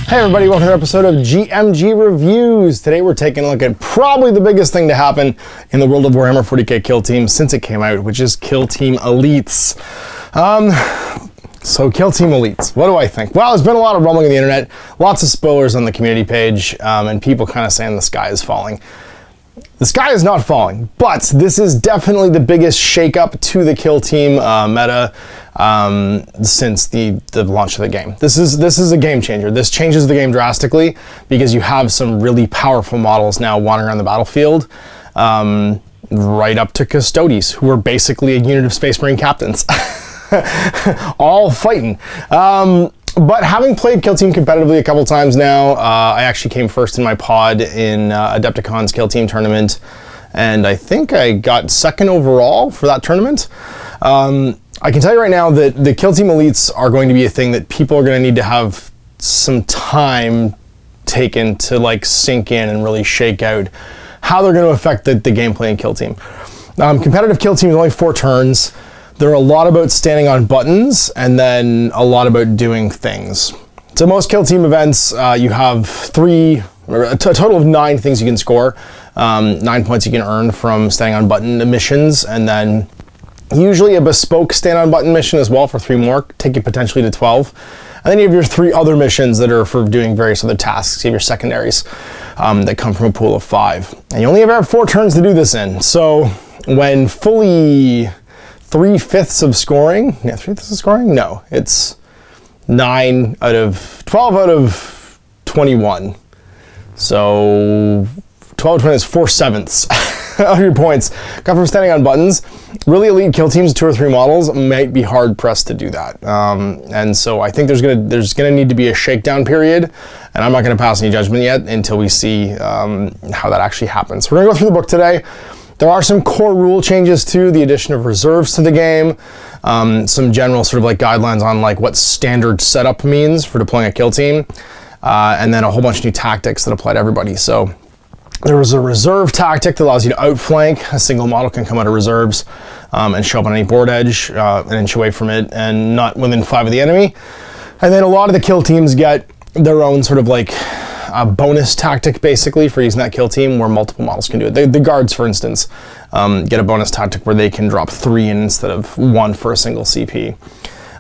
Hey everybody, welcome to another episode of GMG Reviews. Today we're taking a look at probably the biggest thing to happen in the world of Warhammer 40k Kill Team since it came out, which is Kill Team Elites. So Kill Team Elites, what do I think? Well, there's been a lot of rumbling on the internet, lots of spoilers on the community page, and people kind of saying the sky is falling. The sky is not falling, but this is definitely the biggest shakeup to the Kill Team meta since the launch of the game. This is a game changer. This changes the game drastically because you have some really powerful models now wandering around the battlefield, right up to Custodes, who are basically a unit of Space Marine captains, all fighting. But having played Kill Team competitively a couple times now, I actually came first in my pod in Adepticon's Kill Team tournament, and I think I got second overall for that tournament. I can tell you right now that the Kill Team Elites are going to be a thing that people are going to need to have some time taken to like sink in and really shake out how they're going to affect the gameplay in Kill Team. Competitive Kill Team is only 4 turns. They're a lot about standing on buttons and then a lot about doing things. So most Kill Team events, you have a total of 9 things you can score. 9 points you can earn from standing on button missions, and then usually a bespoke stand on button mission as well for 3 more, take you potentially to 12. And then you have your 3 other missions that are for doing various other tasks. You have your secondaries that come from a pool of 5. And you only ever have 4 turns to do this in. So when fully 3/5 of scoring, yeah, 3/5 of scoring? No, it's 12 out of 21. So 12 out of 20 is 4/7 of your points come from standing on buttons. Really elite kill teams, 2 or 3 models, might be hard pressed to do that. And so I think there's gonna need to be a shakedown period, and I'm not gonna pass any judgment yet until we see how that actually happens. So we're gonna go through the book today. There are some core rule changes too, the addition of reserves to the game, some general sort of like guidelines on like what standard setup means for deploying a kill team, and then a whole bunch of new tactics that apply to everybody. So there was a reserve tactic that allows you to outflank. A single model can come out of reserves and show up on any board edge, an inch away from it and not within 5 of the enemy. And then a lot of the kill teams get their own sort of like a bonus tactic basically for using that kill team where multiple models can do it. The guards, for instance, get a bonus tactic where they can drop 3 in instead of 1 for a single CP.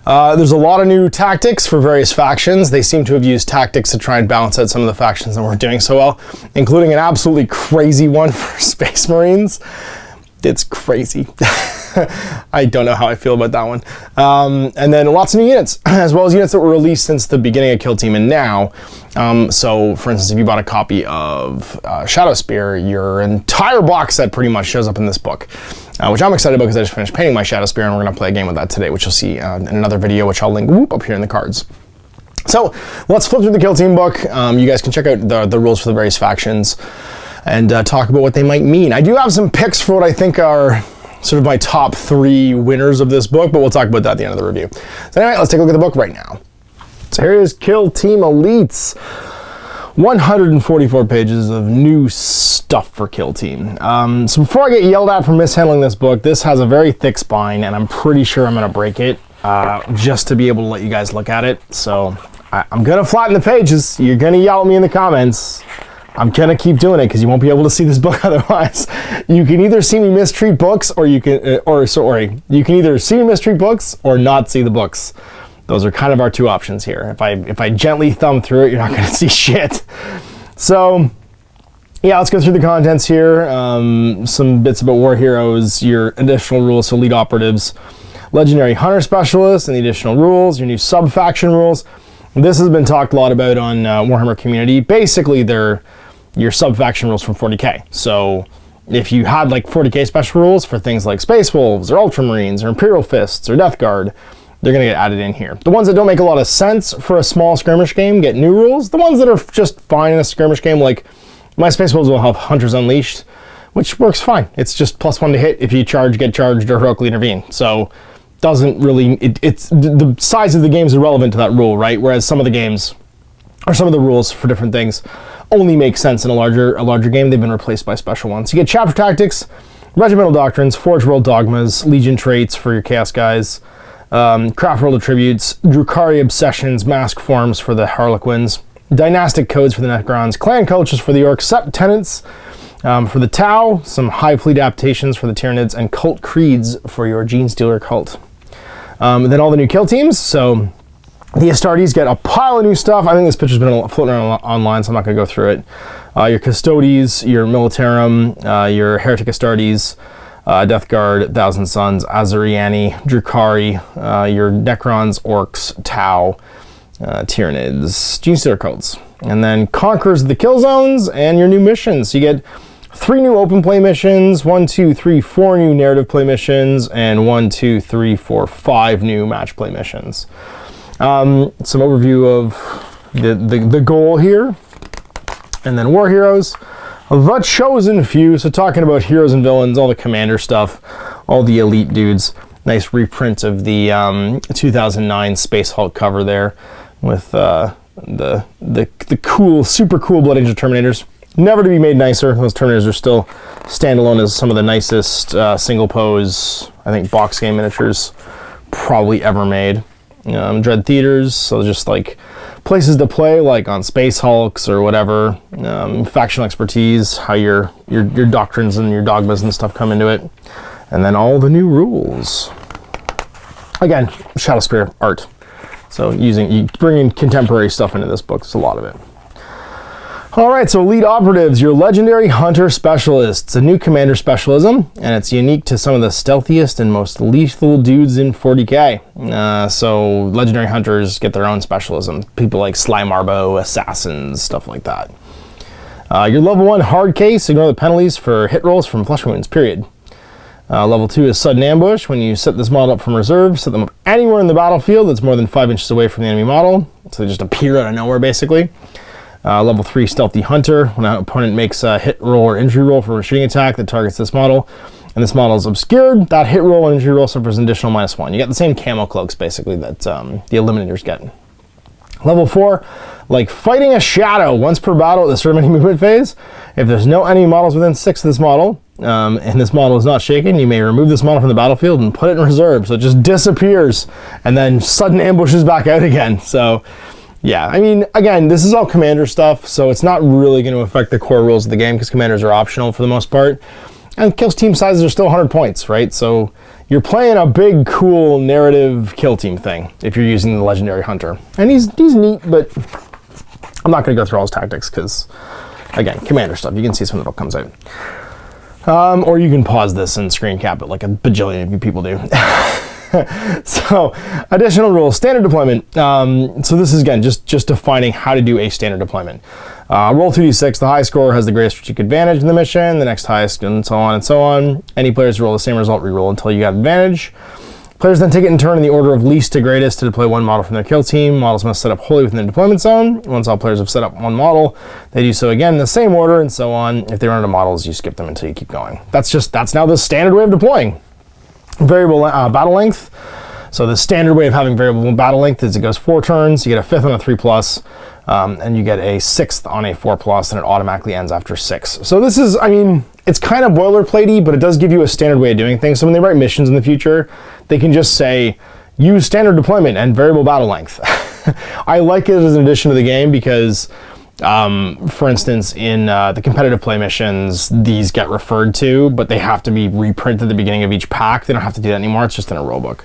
There's a lot of new tactics for various factions. They seem to have used tactics to try and balance out some of the factions that weren't doing so well, including an absolutely crazy one for Space Marines. It's crazy. I don't know how I feel about that one. And then lots of new units, as well as units that were released since the beginning of Kill Team and now. So, for instance, if you bought a copy of Shadow Spear, your entire box set pretty much shows up in this book, which I'm excited about because I just finished painting my Shadow Spear, and we're going to play a game with that today, which you'll see in another video, which I'll link up here in the cards. So, let's flip through the Kill Team book. You guys can check out the rules for the various factions and talk about what they might mean. I do have some picks for what I think are sort of my top 3 winners of this book, but we'll talk about that at the end of the review. So anyway, let's take a look at the book right now. So here is Kill Team Elites. 144 pages of new stuff for Kill Team. So before I get yelled at for mishandling this book, this has a very thick spine, and I'm pretty sure I'm gonna break it just to be able to let you guys look at it. So I'm gonna flatten the pages. You're gonna yell at me in the comments. I'm gonna keep doing it because you won't be able to see this book otherwise. You can either see me mistreat books, or you can, you can either see me mistreat books or not see the books. Those are kind of our 2 options here. If I gently thumb through it, you're not gonna see shit. So, yeah, let's go through the contents here. Some bits about war heroes, your additional rules, so lead operatives, legendary hunter specialists, and the additional rules, your new sub-faction rules. This has been talked a lot about on Warhammer community. Basically, they're your sub-faction rules from 40k. So if you had like 40k special rules for things like Space Wolves or Ultramarines or Imperial Fists or Death Guard, they're gonna get added in here. The ones that don't make a lot of sense for a small skirmish game get new rules. The ones that are just fine in a skirmish game, like my Space Wolves will have Hunters Unleashed, which works fine. It's just +1 to hit if you charge, get charged, or heroically intervene. So doesn't really, it's the size of the game is irrelevant to that rule, right? Whereas some of the games, or some of the rules for different things, only make sense in a larger game. They've been replaced by special ones. You get chapter tactics, regimental doctrines, Forge World dogmas, legion traits for your chaos guys, craft world attributes, Drukhari obsessions, mask forms for the Harlequins, dynastic codes for the Necrons, clan cultures for the Orcs, sept tenets for the Tau, some high fleet adaptations for the Tyranids, and cult creeds for your Genestealer cult. Then all the new kill teams. So the Astartes get a pile of new stuff. I think this picture's been floating around online, so I'm not going to go through it. Your Custodes, your Militarum, your Heretic Astartes, Death Guard, Thousand Sons, Azuriani, Drukari, your Necrons, Orcs, Tau, Tyranids, Genestealer cults. And then Conquerors of the Kill Zones and your new missions. So you get 3 new open play missions, 4 new narrative play missions, and 5 new match play missions. Some overview of the goal here, and then War Heroes, the chosen few. So talking about heroes and villains, all the commander stuff, all the elite dudes. Nice reprint of the 2009 Space Hulk cover there with the cool, super cool Blood Angel Terminators. Never to be made nicer. Those Terminators are still standalone as some of the nicest single pose, I think, box game miniatures probably ever made. Dread theaters, so just like places to play, like on Space Hulks or whatever. Factional expertise, how your doctrines and your dogmas and stuff come into it. And then all the new rules. Again, Shadowspear art. So you bringing contemporary stuff into this book. It's a lot of it. All right, so Elite Operatives, your Legendary Hunter Specialists, a new commander specialism, and it's unique to some of the stealthiest and most lethal dudes in 40k. So Legendary Hunters get their own specialism. People like Sly Marbo, Assassins, stuff like that. Your level 1 hard case, ignore the penalties for hit rolls from flesh wounds, period. Level 2 is Sudden Ambush. When you set this model up from reserve, set them up anywhere in the battlefield that's more than 5 inches away from the enemy model. So they just appear out of nowhere, basically. Level 3 Stealthy Hunter. When an opponent makes a hit roll or injury roll for a shooting attack that targets this model, and this model is obscured, that hit roll and injury roll suffers an additional -1. You get the same camo cloaks, basically, that the Eliminators get. Level 4, like Fighting a Shadow. Once per battle at the start of any movement phase, if there's no enemy models within 6 of this model, and this model is not shaken, you may remove this model from the battlefield and put it in reserve. So it just disappears, and then sudden ambushes back out again. So yeah, I mean, again, this is all commander stuff, so it's not really going to affect the core rules of the game because commanders are optional for the most part. And kill team sizes are still 100 points, right? So you're playing a big, cool narrative kill team thing if you're using the Legendary Hunter. And he's neat, but I'm not going to go through all his tactics because, again, commander stuff. You can see some of it comes out. Or you can pause this and screen cap it like a bajillion of you people do. So, additional rules, standard deployment. So this is, again, just defining how to do a standard deployment. Roll 2d6, the high scorer has the greatest strategic advantage in the mission, the next highest, and so on and so on. Any players roll the same result, reroll until you got advantage. Players then take it in turn in the order of least to greatest to deploy one model from their kill team. Models must set up wholly within their deployment zone. Once all players have set up one model, they do so again in the same order, and so on. If they run out of models, you skip them until you keep going. That's now the standard way of deploying. Variable battle length. So the standard way of having variable battle length is it goes 4 turns, you get a 5th on a 3+, and you get a 6th on a 4+, and it automatically ends after 6. So this is, I mean, it's kind of boilerplatey, but it does give you a standard way of doing things. So when they write missions in the future, they can just say, use standard deployment and variable battle length. I like it as an addition to the game because, for instance, in the competitive play missions, these get referred to, but they have to be reprinted at the beginning of each pack. They don't have to do that anymore. It's just in a rulebook.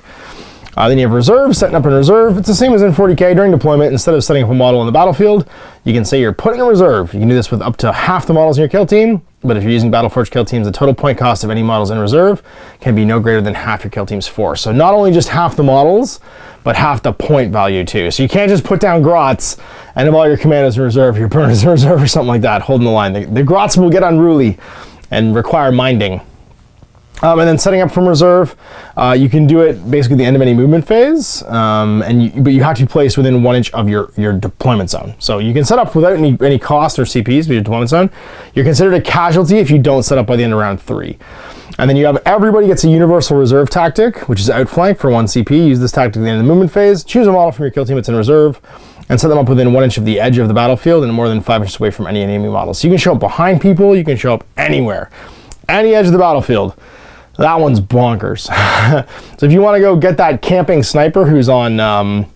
Then you have reserve, setting up in reserve. It's the same as in 40k. During deployment, instead of setting up a model on the battlefield, you can say you're putting in reserve. You can do this with up to half the models in your kill team, but if you're using Battleforge kill teams, the total point cost of any models in reserve can be no greater than half your kill team's force. So not only just half the models, but half the point value too. So you can't just put down Grots and have all your commanders in reserve, your burners in reserve or something like that, holding the line. The Grots will get unruly and require minding. And then setting up from reserve, you can do it basically at the end of any movement phase, but you have to be placed within 1 inch of your deployment zone. So you can set up without any cost or CPs for your deployment zone. You're considered a casualty if you don't set up by the end of round 3. And then you have everybody gets a universal reserve tactic, which is outflank for 1 CP. Use this tactic at the end of the movement phase. Choose a model from your kill team that's in reserve, and set them up within 1 inch of the edge of the battlefield and more than 5 inches away from any enemy model. So you can show up behind people, you can show up anywhere. Any edge of the battlefield. That one's bonkers. So if you want to go get that camping sniper who's on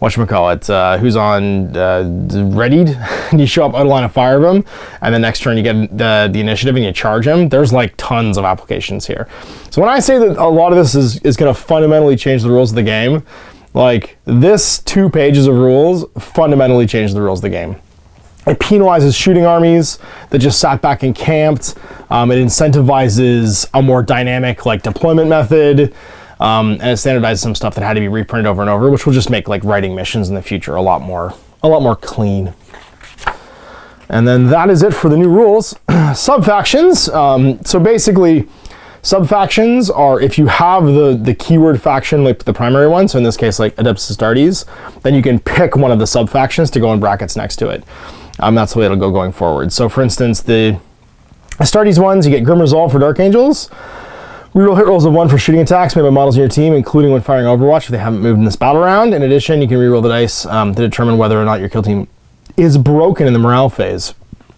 who's on readied, and you show up out of line of fire of him, and the next turn you get the initiative and you charge him. There's like tons of applications here. So when I say that a lot of this is going to fundamentally change the rules of the game, like this 2 pages of rules fundamentally change the rules of the game. It penalizes shooting armies that just sat back and camped. It incentivizes a more dynamic like deployment method, and it standardizes some stuff that had to be reprinted over and over, which will just make like writing missions in the future a lot more clean. And then that is it for the new rules. Sub-factions. So basically, sub-factions are if you have the keyword faction, like the primary one, so in this case like Adeptus Astartes, then you can pick one of the sub-factions to go in brackets next to it. That's the way it'll go going forward. So for instance, the Astartes ones, you get Grim Resolve for Dark Angels. Reroll hit rolls of 1 for shooting attacks made by models in your team, including when firing Overwatch if they haven't moved in this battle round. In addition, you can reroll the dice to determine whether or not your kill team is broken in the morale phase.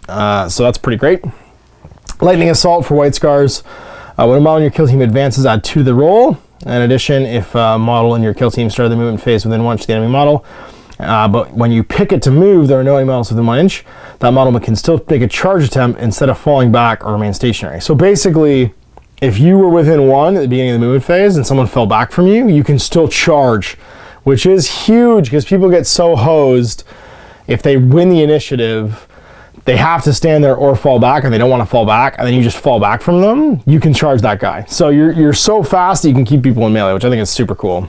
So that's pretty great. Lightning Assault for White Scars. When a model in your kill team advances, add 2 to the roll. In addition, if a model in your kill team started the movement phase within 1 inch of the enemy model, but when you pick it to move, there are no enemy models within 1 inch, that model can still make a charge attempt instead of falling back or remain stationary. So basically, if you were within 1 at the beginning of the movement phase and someone fell back from you, you can still charge, which is huge because people get so hosed. If they win the initiative, they have to stand there or fall back, and they don't want to fall back, and then you just fall back from them, you can charge that guy. So you're so fast that you can keep people in melee, which I think is super cool.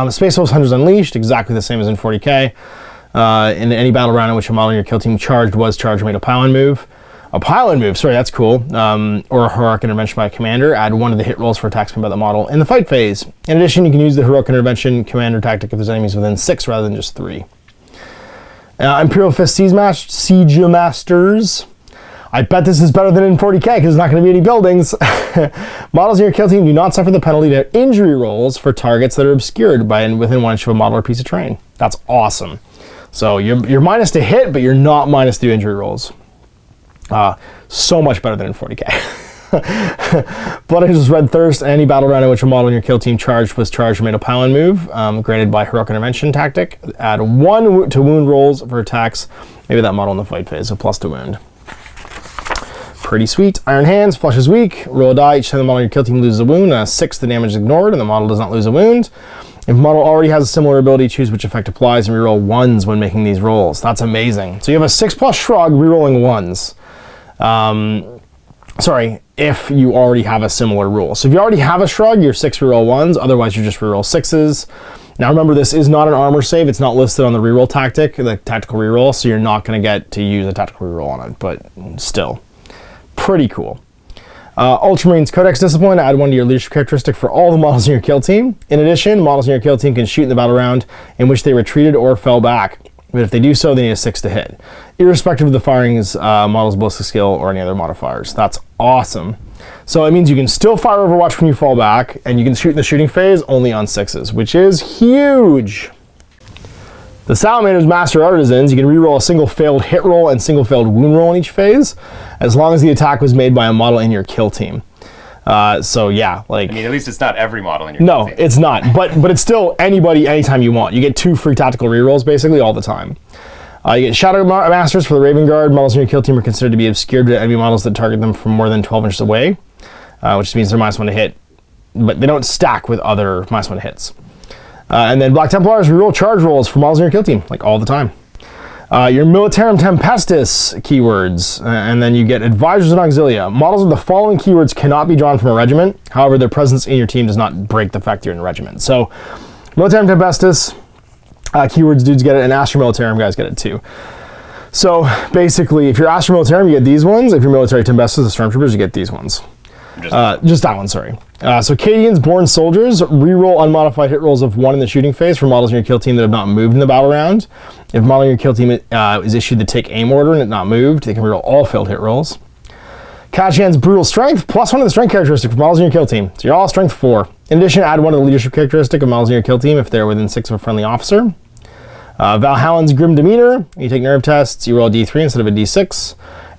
Space Wolves Hunters Unleashed, exactly the same as in 40k. In any battle round in which a model in your kill team charged, was charged, or made a pile-in move. A pile-in move, sorry, that's cool. Or a heroic intervention by a commander. Add 1 of the hit rolls for attacks made by the model in the fight phase. In addition, you can use the heroic intervention commander tactic if there's enemies within 6 rather than just 3. Imperial Fist Siege Masters. I bet this is better than in 40k because there's not going to be any buildings. Models in your kill team do not suffer the penalty to injury rolls for targets that are obscured by within 1 inch of a model or piece of terrain. That's awesome. So you're minus to hit, but you're not minus to injury rolls. So much better than in 40k. Blood Angels Red Thirst. Any battle round in which a model in your kill team was charged or made a pile-in move, granted by heroic intervention tactic. Add 1 to wound rolls for attacks. Maybe that model in the fight phase, so plus to wound. Pretty sweet. Iron Hands, Flesh is weak. Roll a die. Each time the model in your kill team loses a wound, on a 6 the damage is ignored, and the model does not lose a wound. If a model already has a similar ability, choose which effect applies and reroll 1s when making these rolls. That's amazing. So you have a 6+ shrug, rerolling 1s. Sorry, if you already have a similar rule. So if you already have a shrug, you're 6 reroll 1s, otherwise you just reroll 6s. Now remember, this is not an armor save. It's not listed on the reroll tactic, the tactical reroll, so you're not going to get to use a tactical reroll on it, but still, pretty cool. Ultramarines Codex Discipline, add 1 to your leadership characteristic for all the models in your kill team. In addition, models in your kill team can shoot in the battle round in which they retreated or fell back. But if they do so, they need a 6 to hit, irrespective of the firing's model's ballistic skill or any other modifiers. That's awesome. So it means you can still fire Overwatch when you fall back, and you can shoot in the shooting phase only on 6s, which is huge. The Salamander's Master Artisans, you can reroll a single failed hit roll and single failed wound roll in each phase, as long as the attack was made by a model in your kill team. So yeah, like, I mean, at least it's not every model in your kill team. No, it's not, but it's still anybody, anytime you want. You get 2 free tactical rerolls basically all the time. You get Shadow Masters for the Raven Guard. Models in your kill team are considered to be obscured to enemy models that target them from more than 12 inches away, which means they're -1 to hit, but they don't stack with other -1 to hits. And then Black Templars reroll charge rolls for models in your kill team, like all the time. Your Militarum Tempestus keywords, and then you get Advisors and Auxilia. Models with the following keywords cannot be drawn from a regiment. However, their presence in your team does not break the fact you're in a regiment. So, Militarum Tempestus keywords dudes get it, and Astra Militarum guys get it too. So basically, if you're Astra Militarum, you get these ones. If you're Military Tempestus, the Stormtroopers, you get these ones. Just that one, sorry. So Cadians, Born Soldiers, reroll unmodified hit rolls of 1 in the shooting phase for models in your kill team that have not moved in the battle round. If a model in your kill team is issued the take aim order and it's not moved, they can reroll all failed hit rolls. Kachian's Brutal Strength, +1 of the strength characteristic for models in your kill team. So you're all strength 4. In addition, add 1 of the leadership characteristic of models in your kill team if they're within 6 of a friendly officer. Valhallan's Grim Demeanor, you take nerve tests, you roll a D3 instead of a D6.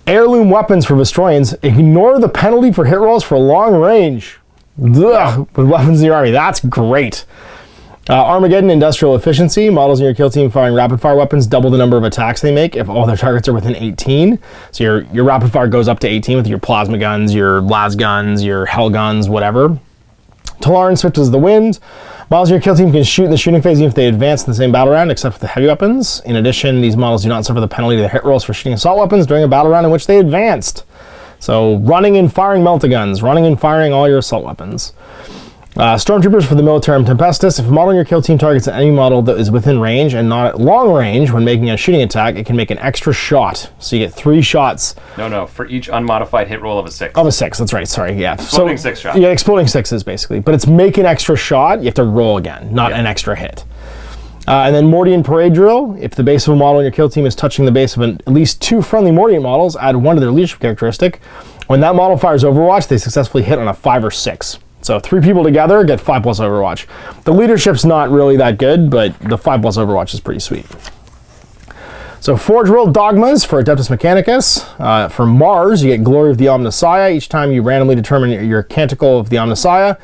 Heirloom Weapons for Vestroyans, ignore the penalty for hit rolls for long range. Ugh, with weapons in your army, that's great. Armageddon industrial efficiency. Models in your kill team firing rapid fire weapons double the number of attacks they make if all their targets are within 18. So your rapid fire goes up to 18 with your plasma guns, your las guns, your hell guns, whatever. Talaran swift as the wind. Models in your kill team can shoot in the shooting phase even if they advance in the same battle round, except for the heavy weapons. In addition, these models do not suffer the penalty to the hit rolls for shooting assault weapons during a battle round in which they advanced. So running and firing melta-guns, running and firing all your assault weapons. Stormtroopers for the Militarum Tempestus. If a model in your kill team targets an enemy model that is within range and not at long range when making a shooting attack, it can make an extra shot. So you get 3 shots. No, for each unmodified hit roll of a 6. Of a 6, that's right, sorry, yeah. Exploding 6 shots. Yeah, exploding 6s basically. But it's make an extra shot, you have to roll again, not an extra hit. And then Mordian Parade Drill. If the base of a model in your kill team is touching the base of at least 2 friendly Mordian models, add 1 to their leadership characteristic. When that model fires Overwatch, they successfully hit on a 5 or 6. So 3 people together get 5+ Overwatch. The leadership's not really that good, but the 5+ Overwatch is pretty sweet. So Forge World Dogmas for Adeptus Mechanicus. For Mars, you get Glory of the Omnissiah. Each time you randomly determine your Canticle of the Omnissiah,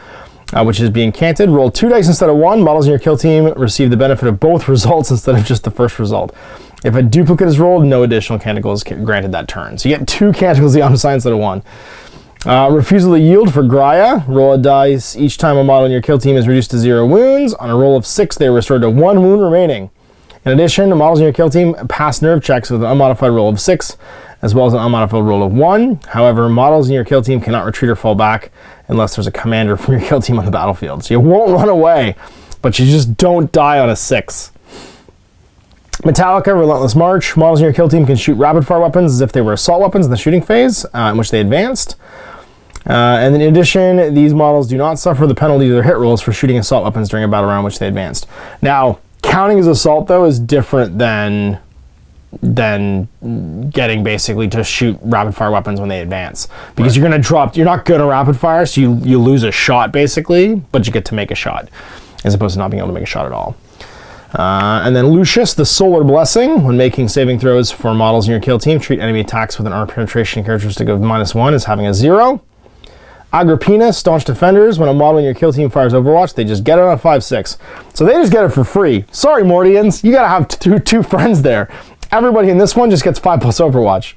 which is being canted, roll 2 dice instead of 1. Models in your kill team receive the benefit of both results instead of just the first result. If a duplicate is rolled, no additional Canticle is granted that turn. So you get 2 Canticles of the Omnissiah instead of 1. Refusal to yield for Graya. Roll a dice each time a model in your kill team is reduced to 0 wounds. On a roll of 6, they are restored to 1 wound remaining. In addition, the models in your kill team pass nerve checks with an unmodified roll of 6, as well as an unmodified roll of 1. However, models in your kill team cannot retreat or fall back unless there's a commander from your kill team on the battlefield. So you won't run away, but you just don't die on a 6. Metallica, Relentless March. Models in your kill team can shoot rapid fire weapons as if they were assault weapons in the shooting phase, in which they advanced. And then in addition, these models do not suffer the penalty to their hit rolls for shooting assault weapons during a battle round in which they advanced. Now, counting as assault, though, is different than getting basically to shoot rapid fire weapons when they advance. Because you're not good at rapid fire, so you lose a shot, basically, but you get to make a shot, as opposed to not being able to make a shot at all. And then Lucius, the Solar Blessing. When making saving throws for models in your kill team, treat enemy attacks with an armor penetration characteristic of -1 as having a 0. Agrippina, Staunch Defenders. When a model in your kill team fires Overwatch, they just get it on a 5/6. So they just get it for free. Sorry, Mordians, you gotta have two friends there. Everybody in this one just gets 5+ Overwatch.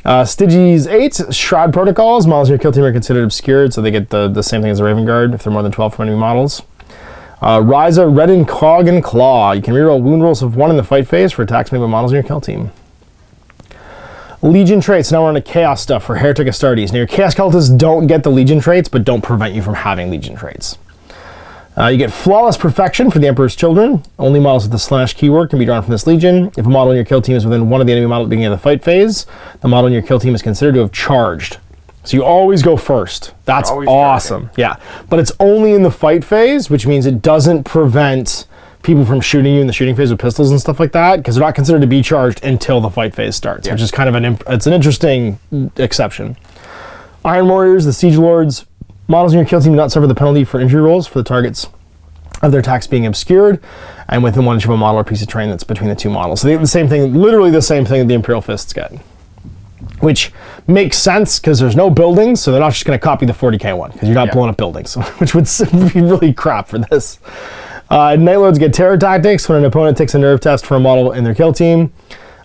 Styges 8, Shroud Protocols. Models in your kill team are considered obscured, so they get the same thing as the Raven Guard if they're more than 12 from enemy models. Ryza, Redden, Cog, and Claw. You can reroll wound rolls of 1 in the fight phase for attacks made by models in your kill team. Legion traits. Now we're on to Chaos stuff for Heretic Astartes. Now your Chaos Cultists don't get the Legion traits, but don't prevent you from having Legion traits. You get Flawless Perfection for the Emperor's Children. Only models with the / keyword can be drawn from this Legion. If a model in your kill team is within 1 of the enemy model at the beginning of the fight phase, the model in your kill team is considered to have charged. So you always go first. That's awesome. Yeah, but it's only in the fight phase, which means it doesn't prevent people from shooting you in the shooting phase with pistols and stuff like that, because they're not considered to be charged until the fight phase starts, which is kind of it's an interesting exception. Iron Warriors, the Siege Lords. Models in your kill team do not suffer the penalty for injury rolls for the targets of their attacks being obscured, and within 1 inch of a model or piece of terrain that's between the 2 models. So they get the same thing, literally the same thing that the Imperial Fists get. Which makes sense because there's no buildings, so they're not just going to copy the 40k one, because you're not blowing up buildings, which would be really crap for this. Night Lords get Terror Tactics. When an opponent takes a nerve test for a model in their kill team,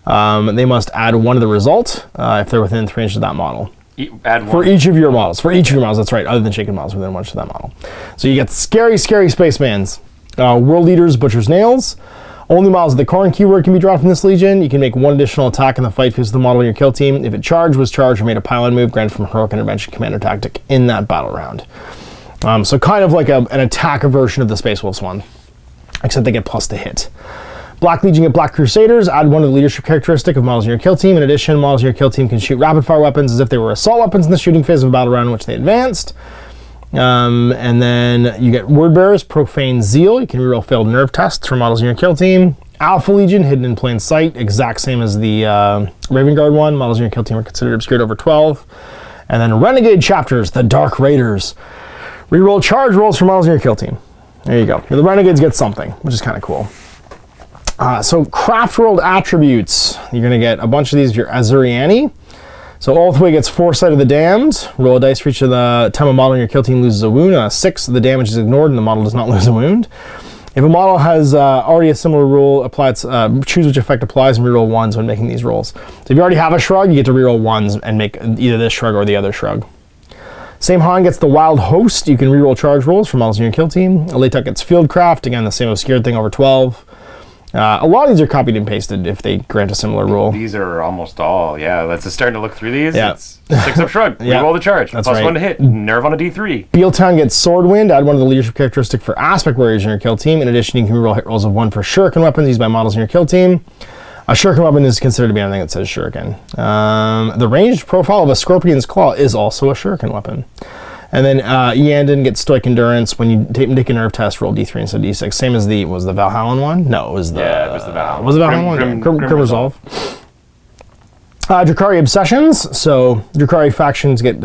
they must add 1 to the result if they're within 3 inches of that model. Add 1. For each of your models. For each of your models, that's right, other than shaken models within 1 inch of that model. So you get Scary, Scary Spacemans. World Leaders, Butcher's Nails. Only models with the Corn keyword can be drawn from this Legion. You can make 1 additional attack in the fight phase of the model in your kill team. If it charged, was charged, or made a pylon move, granted from Heroic Intervention Commander Tactic in that battle round. So kind of like an attacker version of the Space Wolves one, except they get plus to hit. Black Legion get Black Crusaders. Add 1 to the leadership characteristic of models in your kill team. In addition, models in your kill team can shoot rapid fire weapons as if they were assault weapons in the shooting phase of a battle round in which they advanced. And then you get Word Bearers, Profane Zeal. You can reroll failed nerve tests for models in your kill team. Alpha Legion, Hidden in Plain Sight, exact same as the Raven Guard one. Models in your kill team are considered obscured over 12. And then Renegade Chapters, the Dark Raiders. Reroll charge rolls for models in your kill team. There you go. The Renegades get something, which is kind of cool. So Craft World Attributes. You're going to get a bunch of these of your Azuriani. So Ulthway gets Foresight of the Damned. Roll a dice for each of the time a model in your kill team loses a wound. On a 6, the damage is ignored and the model does not lose a wound. If a model has already a similar rule, choose which effect applies and reroll 1s when making these rolls. So if you already have a shrug, you get to reroll 1s and make either this shrug or the other shrug. Same Han gets the Wild Host. You can reroll charge rolls for models in your kill team. Aletuc gets Fieldcraft. Again, the same obscured thing over 12. A lot of these are copied and pasted if they grant a similar rule. These are almost all, yeah. Let's just starting to look through these. Yeah. It's 6-up shrug. Yeah. Reroll the charge. That's Plus right. 1 to hit. Nerve on a D3. Bealtown gets Swordwind. Add one of the leadership characteristic for aspect warriors in your kill team. In addition, you can reroll hit rolls of 1 for shuriken weapons used by models in your kill team. A shuriken weapon is considered to be anything that says shuriken. The ranged profile of a Scorpion's Claw is also a shuriken weapon. And then Eandon gets Stoic Endurance. When you take a nerve test, roll D3 instead of D6. Same as was the Valhallan one? No, it was the... Yeah, it was the Valhallan. Was the Valhallan one? Grim Resolve. Drukhari Obsessions. So Drukhari factions get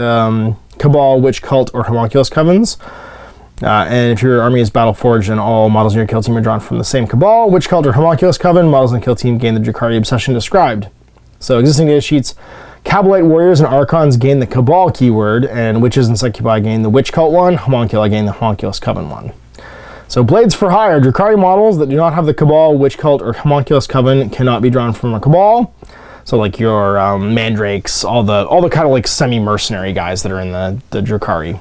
Cabal, Witch Cult, or Homunculus Covens. And if your army is battle forged and all models in your kill team are drawn from the same Cabal, Witch Cult, or Homunculus Coven, models in the kill team gain the Drukhari Obsession described. So existing data sheets... Cabalite Warriors and Archons gain the Cabal keyword, and Witches and Succubi gain the Witch Cult one, Homunculi gain the Homunculus Coven one. So Blades for Hire, Drukhari models that do not have the Cabal, Witch Cult, or Homunculus Coven cannot be drawn from a Cabal. So like your Mandrakes, all the kind of like semi-mercenary guys that are in the Drukhari.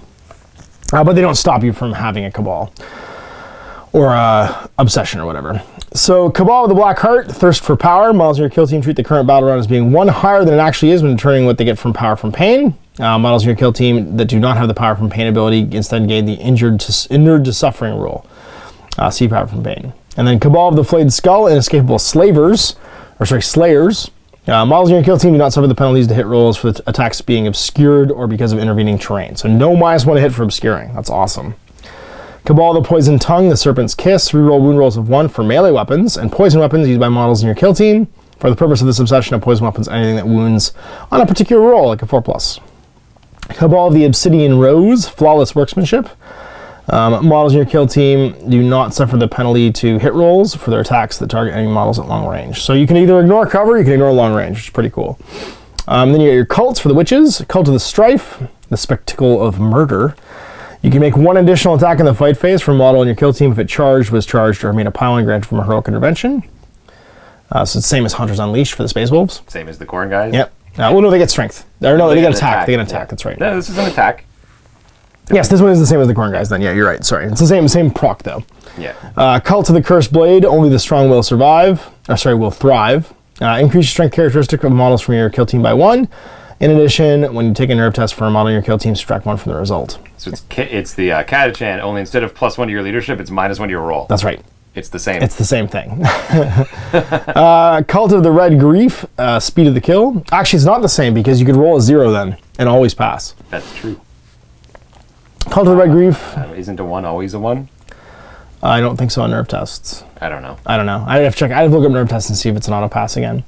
But they don't stop you from having a Cabal. Or Obsession or whatever. So Cabal with the Black Heart, Thirst for Power. Models in your kill team treat the current battle round as being 1 higher than it actually is when determining what they get from Power from Pain. Models in your kill team that do not have the Power from Pain ability instead gain the Inured to Suffering rule. See Power from Pain. And then Cabal of the Flayed Skull, Inescapable Slayers. Models in your kill team do not suffer the penalties to hit rolls for the attacks being obscured or because of intervening terrain. So no -1 to hit for obscuring. That's awesome. Cabal the Poison Tongue, the Serpent's Kiss, reroll wound rolls of 1 for melee weapons, and poison weapons used by models in your kill team. For the purpose of this obsession of poison weapons, anything that wounds on a particular roll, like a 4+. Cabal of the Obsidian Rose, Flawless Workmanship. Models in your kill team do not suffer the penalty to hit rolls for their attacks that target enemy models at long range. So you can either ignore cover, or you can ignore long range, which is pretty cool. Then you get your cults for the Witches, Cult of the Strife, the Spectacle of Murder. You can make 1 additional attack in the fight phase for a model in your kill team if it was charged, or made a piling granted from a heroic intervention. So it's the same as Hunters Unleashed for the Space Wolves. Same as the Corn guys. Yep. Well, no, they get strength. Or no, they get attack. They get attack. Yeah. That's right. No, this is an attack. Yes, this one is the same as the Corn guys. Then, yeah, you're right. Sorry, it's the same proc though. Yeah. Cult of the Cursed Blade. Only the strong will survive. Will thrive. Increase your strength characteristic of models from your kill team by 1. In addition, when you take a nerve test for a model in your kill team, subtract 1 from the result. So it's the Catachan, only instead of +1 to your leadership, it's -1 to your roll. That's right. It's the same. It's the same thing. Cult of the Red Grief, Speed of the Kill. Actually, it's not the same because you could roll a 0 then and always pass. That's true. Cult of the Red Grief. Isn't a 1 always a 1? I don't think so on nerve tests. I don't know. I'd have to check. I'd have to look up nerve tests and see if it's an auto pass again.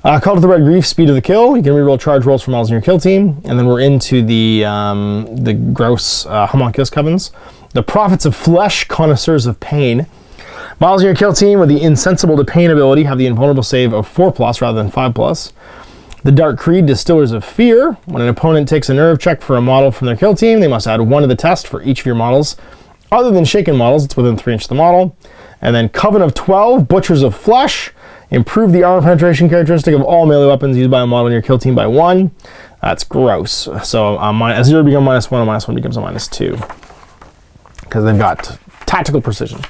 Cult of the Red Grief, Speed of the Kill. You can reroll charge rolls for models in your kill team. And then we're into the gross Homunculus Covens. The Prophets of Flesh, Connoisseurs of Pain. Models in your kill team with the Insensible to Pain ability have the invulnerable save of 4+ rather than 5+. The Dark Creed, Distillers of Fear. When an opponent takes a nerve check for a model from their kill team, they must add 1 to the test for each of your models. Other than shaken models, it's within 3 inches of the model. And then Coven of 12, Butchers of Flesh. Improve the armor penetration characteristic of all melee weapons used by a model in your kill team by 1. That's gross. So a 0 becomes -1, a -1 becomes a -2. Because they've got tactical precision.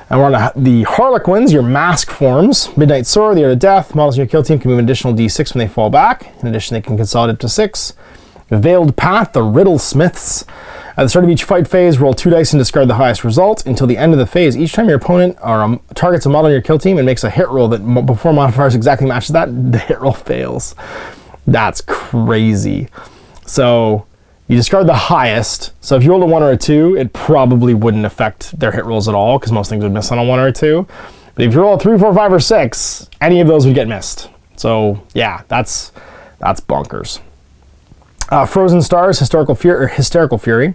And we're on the Harlequins, your mask forms. Midnight Sword, the Art of Death. Models in your kill team can move an additional D6 when they fall back. In addition, they can consolidate up to 6. Veiled Path, the Riddle Smiths. At the start of each fight phase, roll 2 dice and discard the highest result. Until the end of the phase, each time your opponent targets a model in your kill team and makes a hit roll that before modifiers exactly matches that, the hit roll fails. That's crazy. So you discard the highest. So if you rolled a 1 or a 2, it probably wouldn't affect their hit rolls at all because most things would miss on a 1 or a 2. But if you roll a 3, 4, 5, or 6, any of those would get missed. So yeah, that's bonkers. Frozen Stars, Hysterical Fury.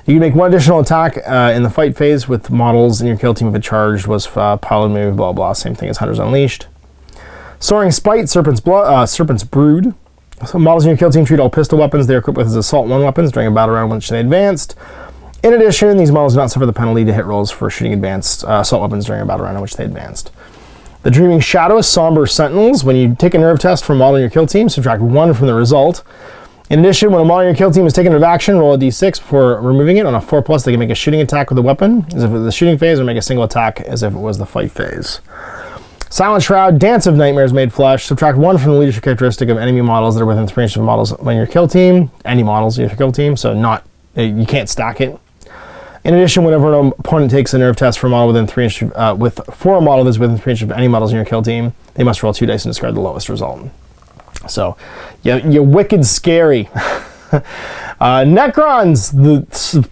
You can make 1 additional attack in the fight phase with models in your kill team if it charged was pilot move, blah blah. Same thing as Hunters Unleashed. Soaring Spite, Serpent's Brood. So models in your kill team treat all pistol weapons they are equipped with as assault 1 weapons during a battle round which they advanced. In addition, these models do not suffer the penalty to hit rolls for shooting advanced assault weapons during a battle round in which they advanced. The Dreaming Shadow Somber Sentinels. When you take a nerve test for a model in your kill team, subtract 1 from the result. In addition, when a model in your kill team is taken into action, roll a d6 before removing it. On a 4+, they can make a shooting attack with a weapon as if it was the shooting phase, or make a single attack as if it was the fight phase. Silent Shroud, Dance of Nightmares Made Flesh. Subtract 1 from the leadership characteristic of enemy models that are within 3 inches of models when your kill team. Any models in your kill team, so you can't stack it. In addition, whenever an opponent takes a nerve test for a model within 3 inches, for a model that's within 3 inches of any models in your kill team, they must roll 2 dice and discard the lowest result. So, you're wicked scary. Necrons,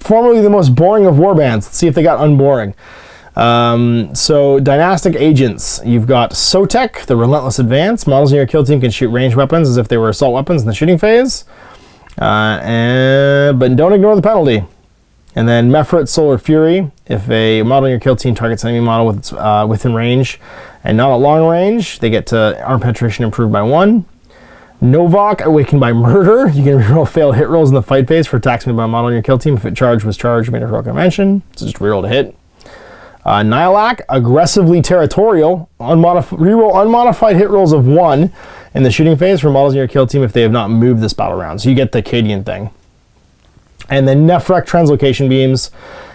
formerly the most boring of warbands. Let's see if they got unboring. So, Dynastic Agents. You've got Sotek, the Relentless Advance. Models in your kill team can shoot ranged weapons as if they were assault weapons in the shooting phase. But don't ignore the penalty. And then Mefrit Solar Fury. If a model in your kill team targets an enemy model within range and not at long range, they get to arm penetration improved by 1. Novak, Awakened by Murder. You can reroll failed hit rolls in the fight phase for attacks made by a model in your kill team if it was charged, made a heroic convention. So just reroll to hit. Nihilak, Aggressively Territorial. Reroll unmodified hit rolls of 1 in the shooting phase for models in your kill team if they have not moved this battle round. So you get the Cadian thing. And then Nephrak Translocation Beams.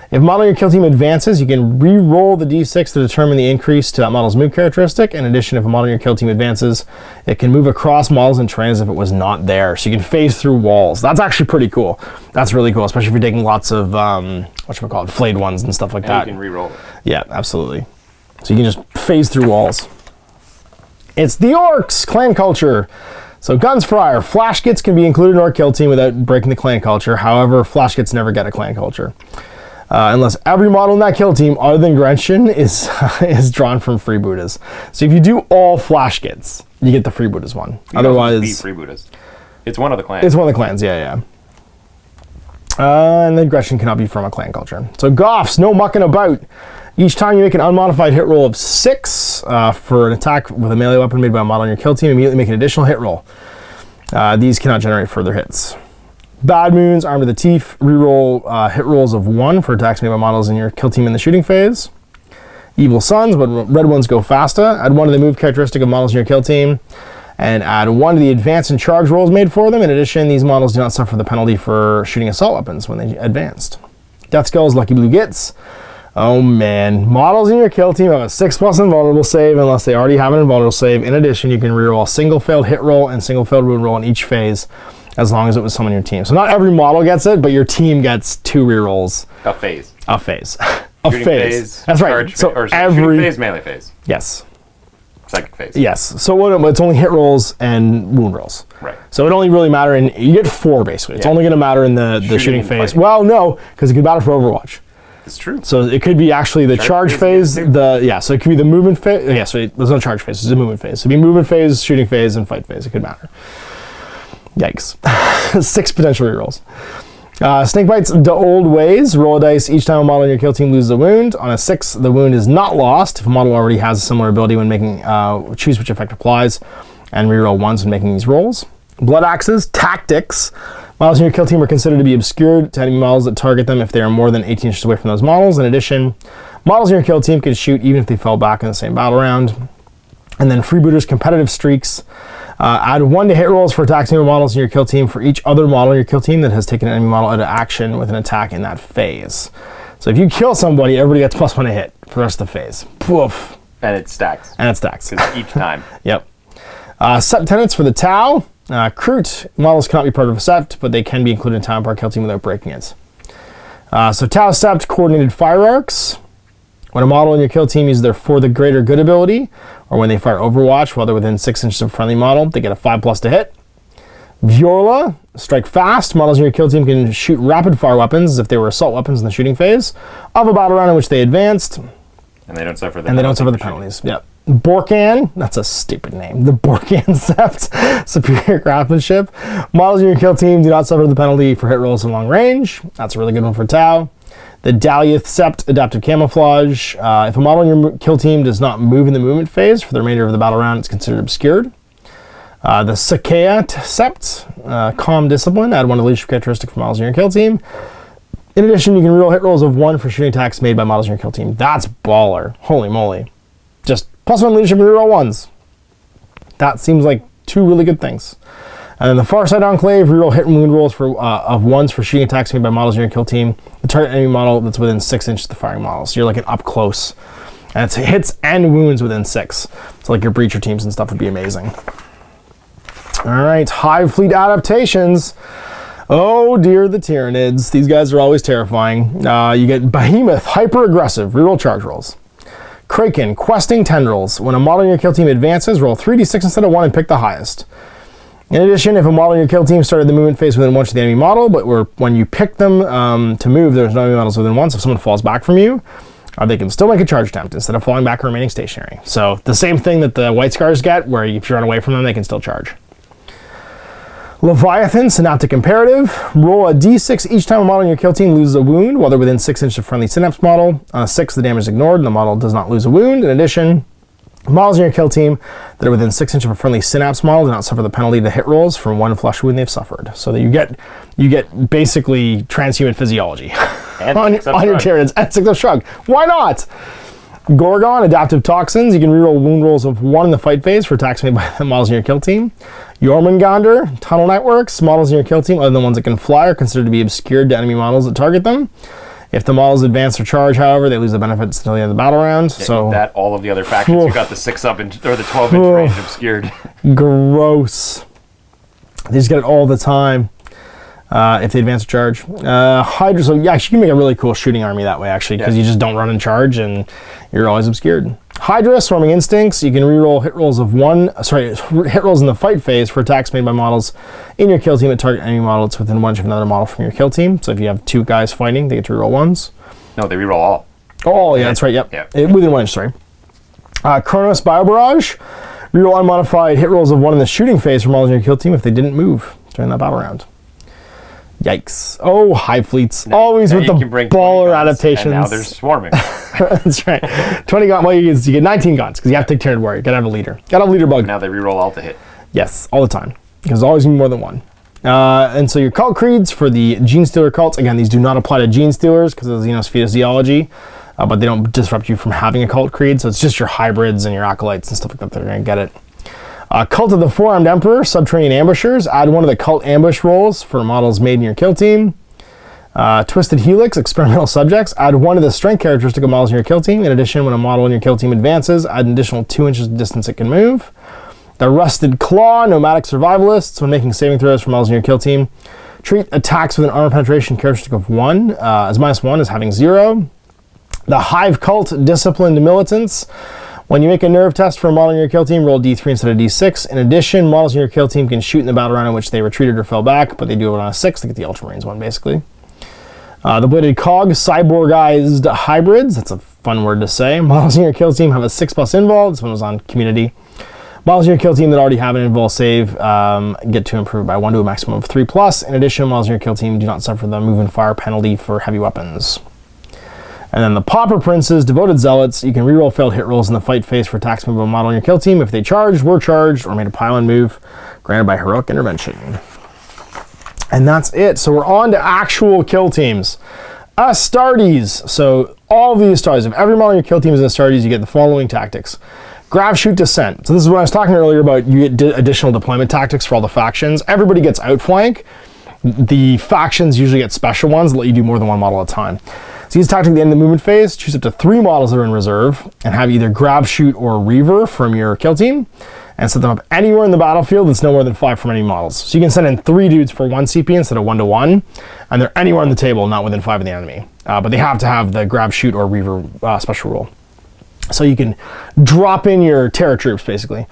If model in your kill team advances, you can re-roll the d6 to determine the increase to that model's move characteristic. In addition, if a model in your kill team advances, it can move across models and terrain as if it was not there. So you can phase through walls. That's actually pretty cool. That's really cool, especially if you're taking lots of, whatchamacallit, flayed ones and stuff like that. You can re-roll it. Yeah, absolutely. So you can just phase through walls. It's the Orcs, Clan Culture. So Guns Fryer, Flash Gits can be included in our kill team without breaking the clan culture. However, Flash Gits never get a clan culture. Unless every model in that kill team, other than Gretchen, is drawn from Freebooters. So if you do all Flash Gits, you get the Freebooters one. Otherwise, beat Freebooters. It's one of the clans. It's one of the clans, yeah. And then Gretchen cannot be from a clan culture. So Goffs, no mucking about. Each time you make an unmodified hit roll of 6 for an attack with a melee weapon made by a model in your kill team, immediately make an additional hit roll. These cannot generate further hits. Bad Moons, Arm of the Teeth, reroll hit rolls of 1 for attacks made by models in your kill team in the shooting phase. Evil Sons, but red ones go faster. Add 1 to the move characteristic of models in your kill team, and add 1 to the advance and charge rolls made for them. In addition, these models do not suffer the penalty for shooting assault weapons when they advanced. Death Skulls, Lucky Blue Gits. Oh man, models in your kill team have a 6+ invulnerable save unless they already have an invulnerable save. In addition, you can reroll a single failed hit roll and single failed wound roll in each phase, as long as it was someone in your team. So not every model gets it, but your team gets 2 rerolls. A phase. A phase. Shooting phase. That's right. So shooting phase, melee phase. Yes. Psychic phase. Yes. So it's only hit rolls and wound rolls. Right. So it only really matter you get 4 basically. It's only going to matter in the shooting phase. Fighting. Well, no, because it can matter for Overwatch. It's true. So it could be actually the charge phase, so it could be the movement phase. Yeah, so there's no charge phase, it's a movement phase. So it'd be movement phase, shooting phase, and fight phase. It could matter. Yikes. 6 potential rerolls. Snake Bites, The Old Ways. Roll a dice each time a model in your kill team loses a wound. On a 6, the wound is not lost if a model already has a similar ability when making, choose which effect applies, and reroll once when making these rolls. Blood Axes, Tactics. Models in your kill team are considered to be obscured to enemy models that target them if they are more than 18 inches away from those models. In addition, models in your kill team can shoot even if they fell back in the same battle round. And then Freebooters, Competitive Streaks. Add 1 to hit rolls for attacks near models in your kill team for each other model in your kill team that has taken an enemy model out of action with an attack in that phase. So if you kill somebody, everybody gets +1 to hit for the rest of the phase. Poof. And it stacks. Because each time. Yep. Sept Tenets for the Tau. Kroot, models cannot be part of a Sept, but they can be included in Tau Park kill team without breaking it. So Tau Sept, Coordinated Fire Arcs. When a model in your kill team uses their For the Greater Good ability, or when they fire Overwatch while they're within 6 inches of a friendly model, they get a 5+ to hit. Viorla, Strike Fast. Models in your kill team can shoot rapid fire weapons as if they were assault weapons in the shooting phase of a battle round in which they advanced. And they don't suffer the penalties. Yep. Borkan, that's a stupid name. The Borkan Sept, Superior Craftsmanship. Models in your kill team do not suffer the penalty for hit rolls in long range. That's a really good one for Tau. The Daliath Sept, Adaptive Camouflage. If a model in your kill team does not move in the movement phase for the remainder of the battle round, it's considered obscured. The Sakea Sept, Calm Discipline. Add 1 to leadership characteristic for models in your kill team. In addition, you can reroll hit rolls of 1 for shooting attacks made by models in your kill team. That's baller. Holy moly. Just +1 leadership and reroll 1s. That seems like 2 really good things. And then the Far Side Enclave, reroll hit and wound rolls of 1s for shooting attacks made by models in your kill team. The target enemy model that's within 6 inches of the firing model. So you're like an up close. And it's hits and wounds within 6. So like your breacher teams and stuff would be amazing. All right, Hive Fleet adaptations. Oh dear, the Tyranids. These guys are always terrifying. You get Behemoth, hyper aggressive, reroll charge rolls. Kraken, questing tendrils. When a model in your kill team advances, roll 3d6 instead of 1 and pick the highest. In addition, if a model in your kill team started the movement phase within 1 of the enemy model, but when you pick them to move, there's no enemy models within 1, so if someone falls back from you, they can still make a charge attempt instead of falling back or remaining stationary. So the same thing that the White Scars get, where if you run away from them, they can still charge. Leviathan, Synaptic Imperative. Roll a d6 each time a model in your kill team loses a wound while they're within 6 inches of friendly Synapse model. On a 6, the damage is ignored and the model does not lose a wound. In addition, models in your kill team that are within 6 inches of a friendly Synapse model do not suffer the penalty to hit rolls from 1 flesh wound they've suffered. So that you get basically transhuman physiology on your Tyranids and 6 up Shrug. Why not? Gorgon, Adaptive Toxins. You can reroll wound rolls of 1 in the fight phase for attacks made by the models in your kill team. Jormungandr, Tunnel Networks. Models in your kill team, other than the ones that can fly, are considered to be obscured to enemy models that target them. If the models advance or charge, however, they lose the benefits until the end of the battle round. Yeah, so that all of the other factions, you got the 6-up or the 12-inch range obscured. Gross. They just get it all the time. If they advance or charge. Hydra, so yeah, you can make a really cool shooting army that way, actually, because you just don't run and charge and you're always obscured. Hydra, Swarming Instincts. You can reroll hit rolls of hit rolls in the fight phase for attacks made by models in your kill team that target enemy model that's within 1 inch of another model from your kill team. So if you have 2 guys fighting, they get to reroll 1s. No, they reroll all. Oh, yeah, that's right, yep. Within 1 inch, sorry. Kronos Biobarrage. Reroll unmodified hit rolls of 1 in the shooting phase for models in your kill team if they didn't move during that battle round. Yikes. Oh, Hive Fleets. Always with the baller adaptations. And now they're swarming. That's right. 20 guns. Well, you get 19 guns because you have to take Tyranid Warrior. You gotta have a leader. Gotta have a leader bug. Now they reroll all to hit. Yes, all the time. Because there's always gonna be more than 1. And so your cult creeds for the Gene Stealer cults. Again, these do not apply to Gene Stealers because of the Xenospherozoology, but they don't disrupt you from having a cult creed. So it's just your hybrids and your acolytes and stuff like that that are gonna get it. Cult of the Four-Armed Emperor, Subterranean Ambushers. Add 1 of the cult ambush rolls for models made in your kill team. Twisted Helix, Experimental Subjects. Add 1 of the strength characteristic of models in your kill team. In addition, when a model in your kill team advances, add an additional 2 inches of distance it can move. The Rusted Claw, Nomadic Survivalists. When making saving throws for models in your kill team, treat attacks with an armor penetration characteristic of 1 as -1 as having 0. The Hive Cult, Disciplined Militants. When you make a nerve test for a model in your kill team, roll d3 instead of d6. In addition, models in your kill team can shoot in the battle round in which they retreated or fell back, but they do it on a 6 to get the Ultramarines one, basically. The Bladed Cog, Cyborgized Hybrids. That's a fun word to say. Models in your kill team have a 6+ invul. This one was on Community. Models in your kill team that already have an invul save get to improve by 1 to a maximum of 3+. In addition, models in your kill team do not suffer the move and fire penalty for heavy weapons. And then the Pauper Princes, Devoted Zealots. You can reroll failed hit rolls in the fight phase for attacks made by a model in your kill team if they charged, were charged, or made a pile-on move granted by heroic intervention. And that's it. So we're on to actual kill teams. Astartes. So all of the Astartes, if every model in your kill team is an Astartes, you get the following tactics. Grab, shoot, descent. So this is what I was talking earlier about. You get additional deployment tactics for all the factions. Everybody gets outflank. The factions usually get special ones that let you do more than 1 model at a time. So use tactic at the end of the movement phase. Choose up to 3 models that are in reserve and have either grab, shoot, or reaver from your kill team and set them up anywhere in the battlefield that's no more than 5 from any models. So you can send in 3 dudes for 1 CP instead of 1-to-1, and they're anywhere on the table, not within 5 of the enemy. But they have to have the grab, shoot, or reaver special rule. So you can drop in your terror troops, basically.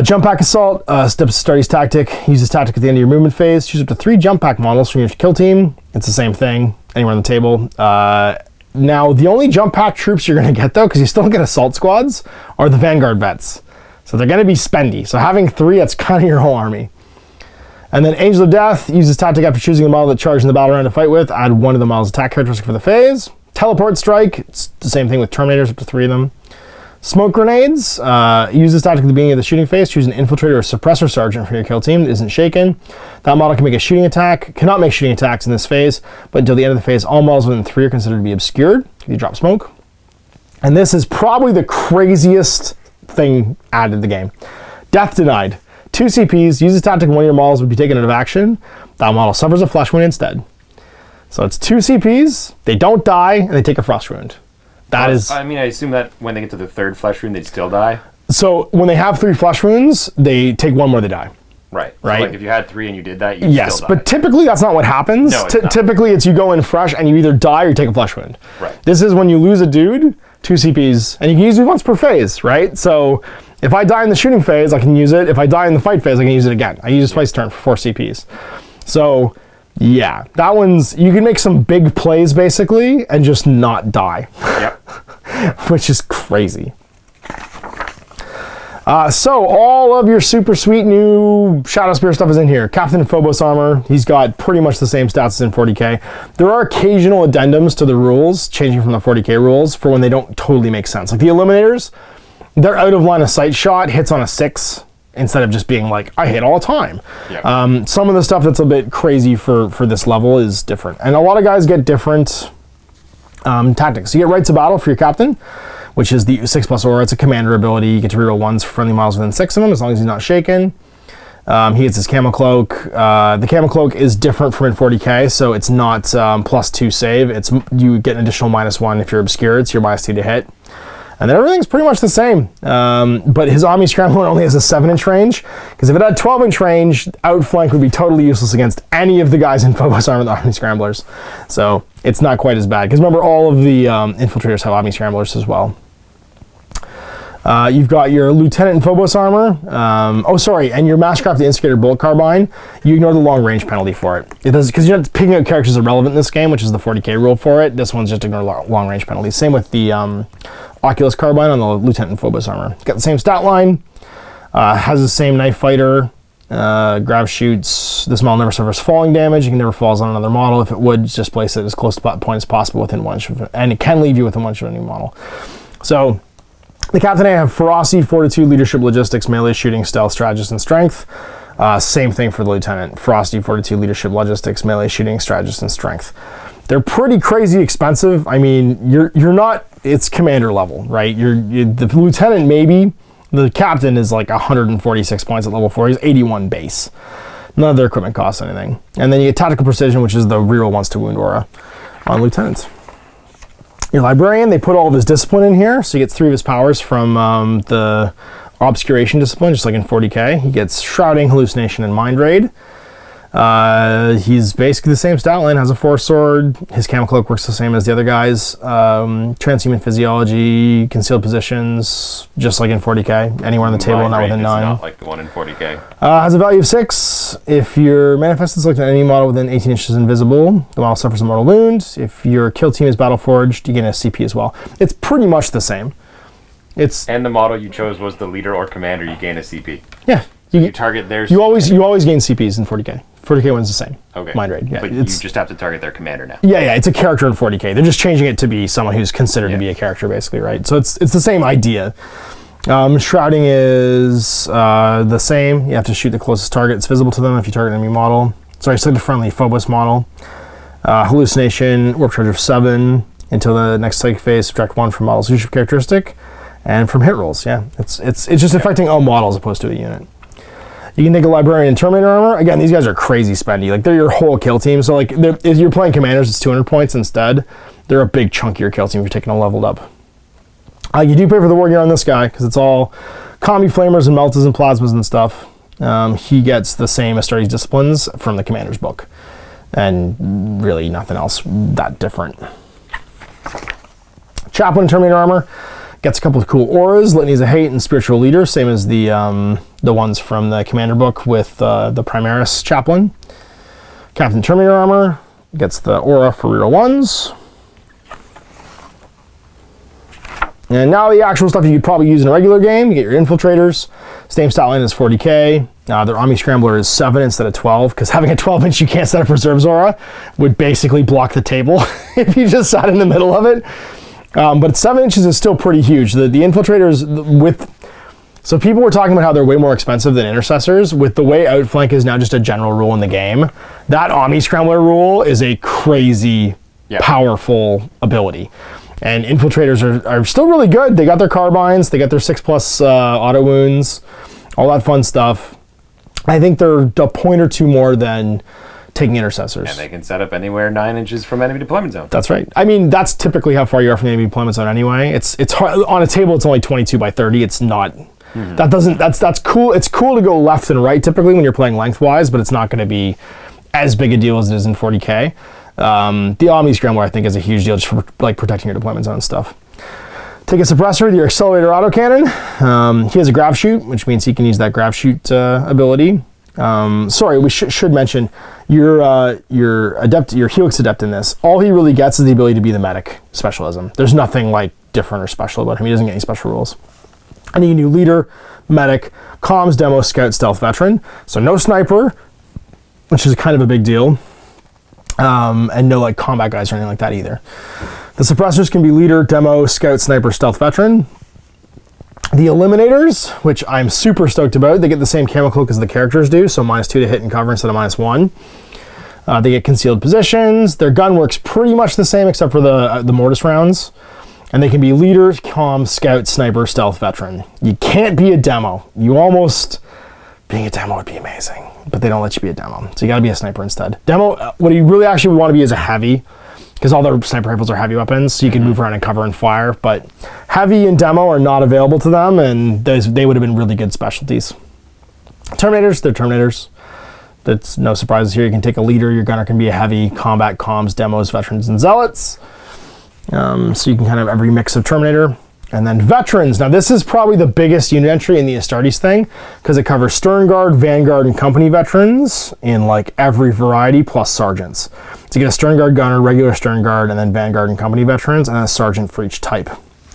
Jump pack assault, steps Astartes tactic. Use this tactic at the end of your movement phase. Choose up to 3 jump pack models from your kill team. It's the same thing, anywhere on the table. Now, the only jump pack troops you're going to get, though, because you still don't get assault squads, are the Vanguard vets. So they're going to be spendy. So having 3, that's kind of your whole army. And then Angel of Death. Use this tactic after choosing a model that charged in the battle round to fight with. Add 1 of the model's attack characteristic for the phase. Teleport Strike. It's the same thing with Terminators, up to 3 of them. Smoke grenades. Use this tactic at the beginning of the shooting phase. Choose an infiltrator or suppressor sergeant for your kill team that isn't shaken. That model can make a shooting attack. Cannot make shooting attacks in this phase, but until the end of the phase, all models within 3 are considered to be obscured if you drop smoke. And this is probably the craziest thing added to the game. Death denied. 2 CPs. Use this tactic when one of your models would be taken out of action. That model suffers a flesh wound instead. So it's 2 CPs. They don't die, and they take a flesh wound. That is. I mean, I assume that when they get to the 3rd flesh wound, they'd still die. So when they have 3 flesh wounds, they take 1 more, they die. Right. Right. So like if you had 3 and you did that, you'd yes, still die. but typically that's not what happens. No, it's not. Typically it's you go in fresh and you either die or you take a flesh wound. Right. This is when you lose a dude, 2 CPs, and you can use it once per phase, right? So if I die in the shooting phase, I can use it. If I die in the fight phase, I can use it again. I use it twice a turn for 4 CPs. So yeah, that one's, you can make some big plays basically and just not die. Yep. Which is crazy. So all of your super sweet new Shadow Spear stuff is in here. Captain Phobos armor, he's got pretty much the same stats as in 40k. There are occasional addendums to the rules, changing from the 40k rules for when they don't totally make sense. Like the Eliminators, their out of line of sight shot hits on a 6 instead of just being like, I hit all the time. Yep. Some of the stuff that's a bit crazy for this level is different. And a lot of guys get different tactics. You get Rites of Battle for your captain, which is the 6+ aura. It's a commander ability. You get to reroll 1s for friendly models within 6 of them, as long as he's not shaken. He gets his Camo Cloak. The Camo Cloak is different from in 40k, so it's not +2 save. It's you get an additional -1 if you're obscured, so you're -2 to hit. And then everything's pretty much the same. But his Omni Scrambler only has a 7-inch range, because if it had 12-inch range, Outflank would be totally useless against any of the guys in Phobos armor, the Omni Scramblers. So it's not quite as bad, because remember, all of the Infiltrators have Omni Scramblers as well. You've got your Lieutenant in Phobos armor. And your Mastercraft the Instigator Bolt Carbine. You ignore the long range penalty for it. It does, because you're not picking out characters irrelevant in this game, which is the 40k rule for it. This one's just ignore long range penalty. Same with the Oculus Carbine on the Lieutenant in Phobos armor. Got the same stat line. Has the same Knife Fighter. Grav shoots. This model never suffers falling damage. It can never falls on another model. If it would, just place it as close to that point as possible within 1 inch of, and it can leave you within 1 inch of a new model. So the Captain I have Ferocity, Fortitude, Leadership, Logistics, Melee, Shooting, Stealth, Strategist, and Strength. Same thing for the Lieutenant. Ferocity, Fortitude, Leadership, Logistics, Melee, Shooting, Strategist, and Strength. They're pretty crazy expensive. I mean, you're not, it's commander level, right? The Lieutenant maybe. The Captain is like 146 points at level 4. He's 81 base. None of their equipment costs anything. And then you get Tactical Precision, which is the reroll 1s to wound aura on Lieutenants. Your Librarian, they put all of his discipline in here, so he gets 3 of his powers from the Obscuration discipline, just like in 40k. He gets Shrouding, Hallucination, and Mind Raid. He's basically the same stat line, has a 4 sword. His Camo Cloak works the same as the other guys. Transhuman Physiology, Concealed Positions, just like in 40k. Anywhere on the table, not within 9. Not like the one in 40k. Has a value of 6. If your manifest is selected an enemy model within 18 inches invisible, the model suffers a mortal wound. If your kill team is battle forged, you gain a CP as well. It's pretty much the same. And the model you chose was the leader or commander, you gain a CP. Yeah. You target theirs. You always gain CPs in 40k. 40k one's the same. Okay. Mind Raid. Yeah. But you just have to target their commander now. Yeah, it's a character in 40k. They're just changing it to be someone who's considered to be a character, basically, right? So it's the same idea. Shrouding is the same. You have to shoot the closest target. It's visible to them if you target an enemy model. Sorry, select a friendly Phobos model. Hallucination, Warp Charge of 7 until the next psychic phase. Subtract 1 from model's leadership characteristic, and from hit rolls. Yeah, it's just affecting all models as opposed to a unit. You can take a Librarian and Terminator armor. Again, these guys are crazy spendy. Like, they're your whole kill team. So, like, if you're playing commanders, it's 200 points instead. They're a big chunk of your kill team if you're taking a leveled up. You do pay for the war gear on this guy, because it's all combi flamers and meltas and plasmas and stuff. He gets the same Astartes disciplines from the commander's book. And really nothing else that different. Chaplain and Terminator armor. Gets a couple of cool auras, Litanies of Hate and Spiritual Leader, same as the ones from the Commander book with the Primaris Chaplain. Captain Terminator armor gets the aura for reroll 1s. And now the actual stuff you could probably use in a regular game. You get your Infiltrators, same stat line as 40k. Their Omni Scrambler is 7 instead of 12, because having a 12-inch you can't set up Reserves aura would basically block the table if you just sat in the middle of it. But 7 inches is still pretty huge. The Infiltrators with... So people were talking about how they're way more expensive than Intercessors. With the way Outflank is now just a general rule in the game, that Omni Scrambler rule is a crazy, powerful ability. And Infiltrators are still really good. They got their carbines, they got their 6+ auto wounds, all that fun stuff. I think they're a point or two more than taking Intercessors. And they can set up anywhere 9 inches from enemy deployment zone. That's right. I mean, that's typically how far you are from the enemy deployment zone anyway. It's hard, on a table it's only 22 by 30. It's not... That's cool. It's cool to go left and right typically when you're playing lengthwise, but it's not going to be as big a deal as it is in 40k. The Omni Scrambler I think is a huge deal just for like protecting your deployment zone and stuff. Take a suppressor with your Accelerator autocannon. He has a grab shoot, which means he can use that grab shoot ability. Sorry, we should mention your Helix Adept in this. All he really gets is the ability to be the medic specialism. There's nothing like different or special about him. He doesn't get any special rules. And you can do leader, medic, comms, demo, scout, stealth, veteran. So no sniper, which is kind of a big deal. And no like combat guys or anything like that either. The suppressors can be leader, demo, scout, sniper, stealth, veteran. The eliminators, which I'm super stoked about, they get the same camo cloak as the characters do, so -2 to hit and cover instead of -1. They get concealed positions. Their gun works pretty much the same except for the mortis rounds. And they can be leader, comm, scout, sniper, stealth, veteran. You can't be a demo. Being a demo would be amazing, but they don't let you be a demo. So you gotta be a sniper instead. Demo, what you really actually want to be is a heavy, because all their sniper rifles are heavy weapons, so you can move around and cover and fire, but heavy and demo are not available to them, and they would have been really good specialties. Terminators, they're Terminators. That's no surprises here. You can take a leader, your gunner can be a heavy, combat, comms, demos, veterans, and zealots. So you can kind of have every mix of Terminator. And then veterans. Now this is probably the biggest unit entry in the Astartes thing because it covers Stern Guard, Vanguard, and Company veterans in like every variety plus sergeants. So you get a Stern Guard gunner, regular Stern Guard, and then Vanguard and Company veterans, and then a sergeant for each type.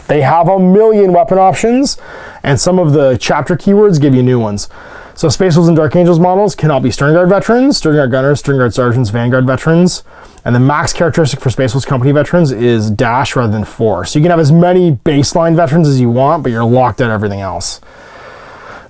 They have a million weapon options, and some of the chapter keywords give you new ones. So Space Wolves and Dark Angels models cannot be Stern Guard veterans, Stern Guard gunners, Stern Guard sergeants, Vanguard veterans. And the max characteristic for Space Wolves Company veterans is dash rather than 4. So you can have as many baseline veterans as you want, but you're locked out everything else.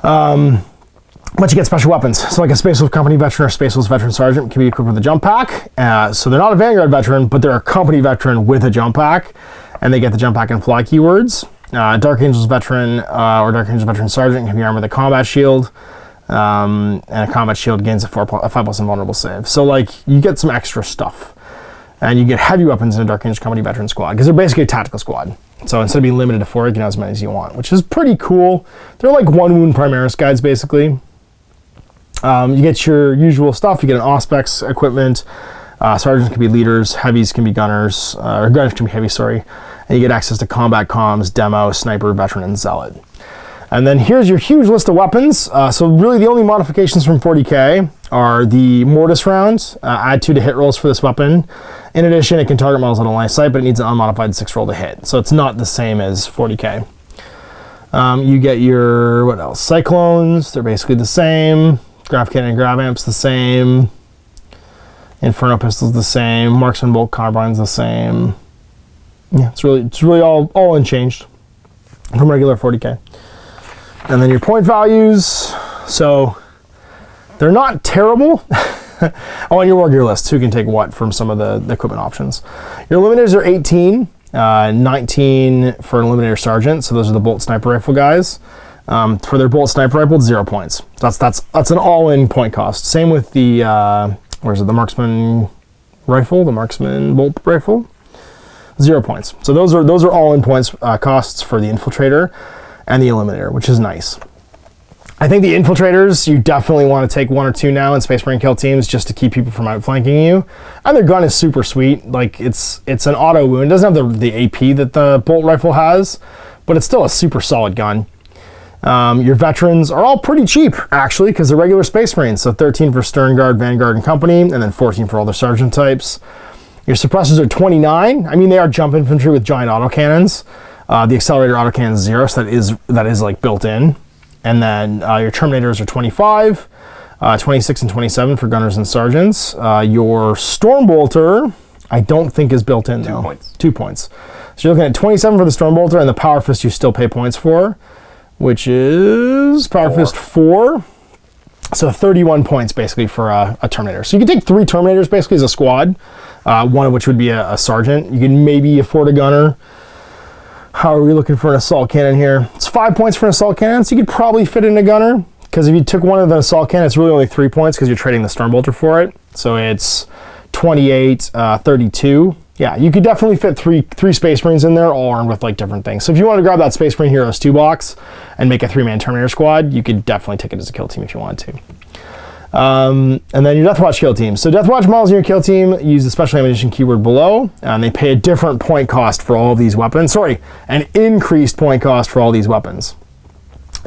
But you get special weapons. So like a Space Wolves Company veteran or Space Wolves veteran sergeant can be equipped with a jump pack. So they're not a Vanguard veteran, but they're a Company veteran with a jump pack. And they get the jump pack and fly keywords. Dark Angels veteran or Dark Angels veteran sergeant can be armed with a combat shield. And a combat shield gains a 5+ invulnerable save. So like you get some extra stuff. And you get heavy weapons in a Dark Angel Company veteran squad because they're basically a tactical squad. So instead of being limited to 4, you can have as many as you want, which is pretty cool. They're like 1 wound Primaris guides basically. You get your usual stuff. You get an Auspex equipment. Sergeants can be leaders. Heavies can be gunners. Or gunners can be heavy, sorry. And you get access to combat comms, demo, sniper, veteran, and zealot. And then here's your huge list of weapons. So really the only modifications from 40k are the mortis rounds. Add 2 to hit rolls for this weapon. In addition, it can target models on a line of sight, but it needs an unmodified 6 roll to hit. So it's not the same as 40k. You get your, what else? Cyclones, they're basically the same. Graph Cannon and Grav Amp's the same. Inferno Pistol's the same. Marksman Bolt Carbine's the same. Yeah, it's really all unchanged from regular 40k. And then your point values, so they're not terrible. Oh, and your war gear list, who can take what from some of the equipment options. Your eliminators are 18, 19 for an eliminator sergeant, so those are the bolt sniper rifle guys. For their bolt sniper rifle, 0 points. That's an all-in point cost. Same with the the marksman rifle, the marksman bolt rifle, 0 points. So those are all-in points costs for the infiltrator and the eliminator, which is nice. I think the infiltrators, you definitely want to take 1 or 2 now in Space Marine kill teams just to keep people from outflanking you. And their gun is super sweet. Like it's an auto wound. It doesn't have the AP that the bolt rifle has, but it's still a super solid gun. Your veterans are all pretty cheap, actually, because they're regular Space Marines. So 13 for Stern Guard, Vanguard, and Company, and then 14 for all the sergeant types. Your suppressors are 29. I mean, they are jump infantry with giant autocannons. The accelerator autocannon is 0, so that is like built in. And then your Terminators are 25, 26 and 27 for gunners and sergeants. Your Stormbolter I don't think is built in, though. 2 points. 2 points. So you're looking at 27 for the Stormbolter, and the Power Fist you still pay points for, which is Power Fist 4. So 31 points, basically, for a Terminator. So you can take 3 Terminators, basically, as a squad, one of which would be a Sergeant. You can maybe afford a Gunner. How are we looking for an Assault Cannon here? It's 5 points for an Assault Cannon, so you could probably fit in a Gunner. Because if you took one of the Assault Cannon, it's really only 3 points because you're trading the Stormbolter for it. So it's 28, 32. Yeah, you could definitely fit three Space Marines in there, all armed with like different things. So if you want to grab that Space Marine Heroes 2 box and make a 3-man Terminator squad, you could definitely take it as a kill team if you wanted to. And then your Deathwatch kill team. So Deathwatch models in your kill team use the special ammunition keyword below, and they pay a different point cost for all of these weapons. Sorry, an increased point cost for all these weapons.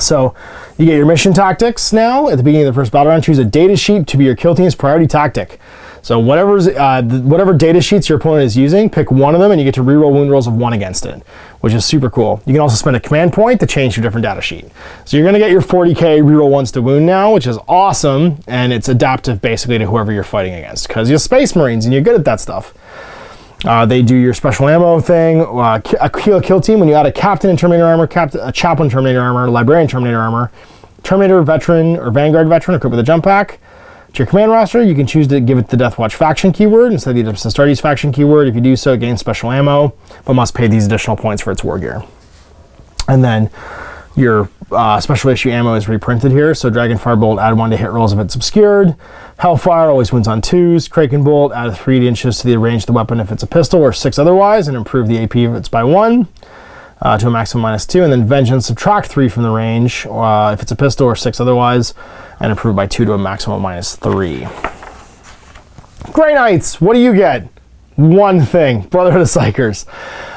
So you get your mission tactics now. At the beginning of the first battle round, choose a data sheet to be your kill team's priority tactic. So whatever data sheets your opponent is using, pick one of them and you get to reroll wound rolls of 1 against it, which is super cool. You can also spend a command point to change your different data sheet. So you're going to get your 40k reroll 1s to wound now, which is awesome, and it's adaptive basically to whoever you're fighting against, because you're Space Marines and you're good at that stuff. They do your special ammo thing, a kill team when you add a Captain in Terminator armor, a Chaplain Terminator armor, Librarian Terminator armor, Terminator Veteran or Vanguard Veteran equipped with a jump pack. To your command roster, you can choose to give it the Deathwatch faction keyword instead of the Astartes faction keyword. If you do so, it gains special ammo, but must pay these additional points for its war gear. And then your special issue ammo is reprinted here. So Dragon Firebolt, add 1 to hit rolls if it's obscured. Hellfire always wins on 2s. Kraken Bolt, add 3 inches to the range of the weapon if it's a pistol, or 6 otherwise, and improve the AP if it's by 1 to a maximum -2. And then Vengeance, subtract 3 from the range if it's a pistol, or 6 otherwise, and improve by 2 to a maximum -3. Grey Knights, what do you get? One thing, Brotherhood of Psychers.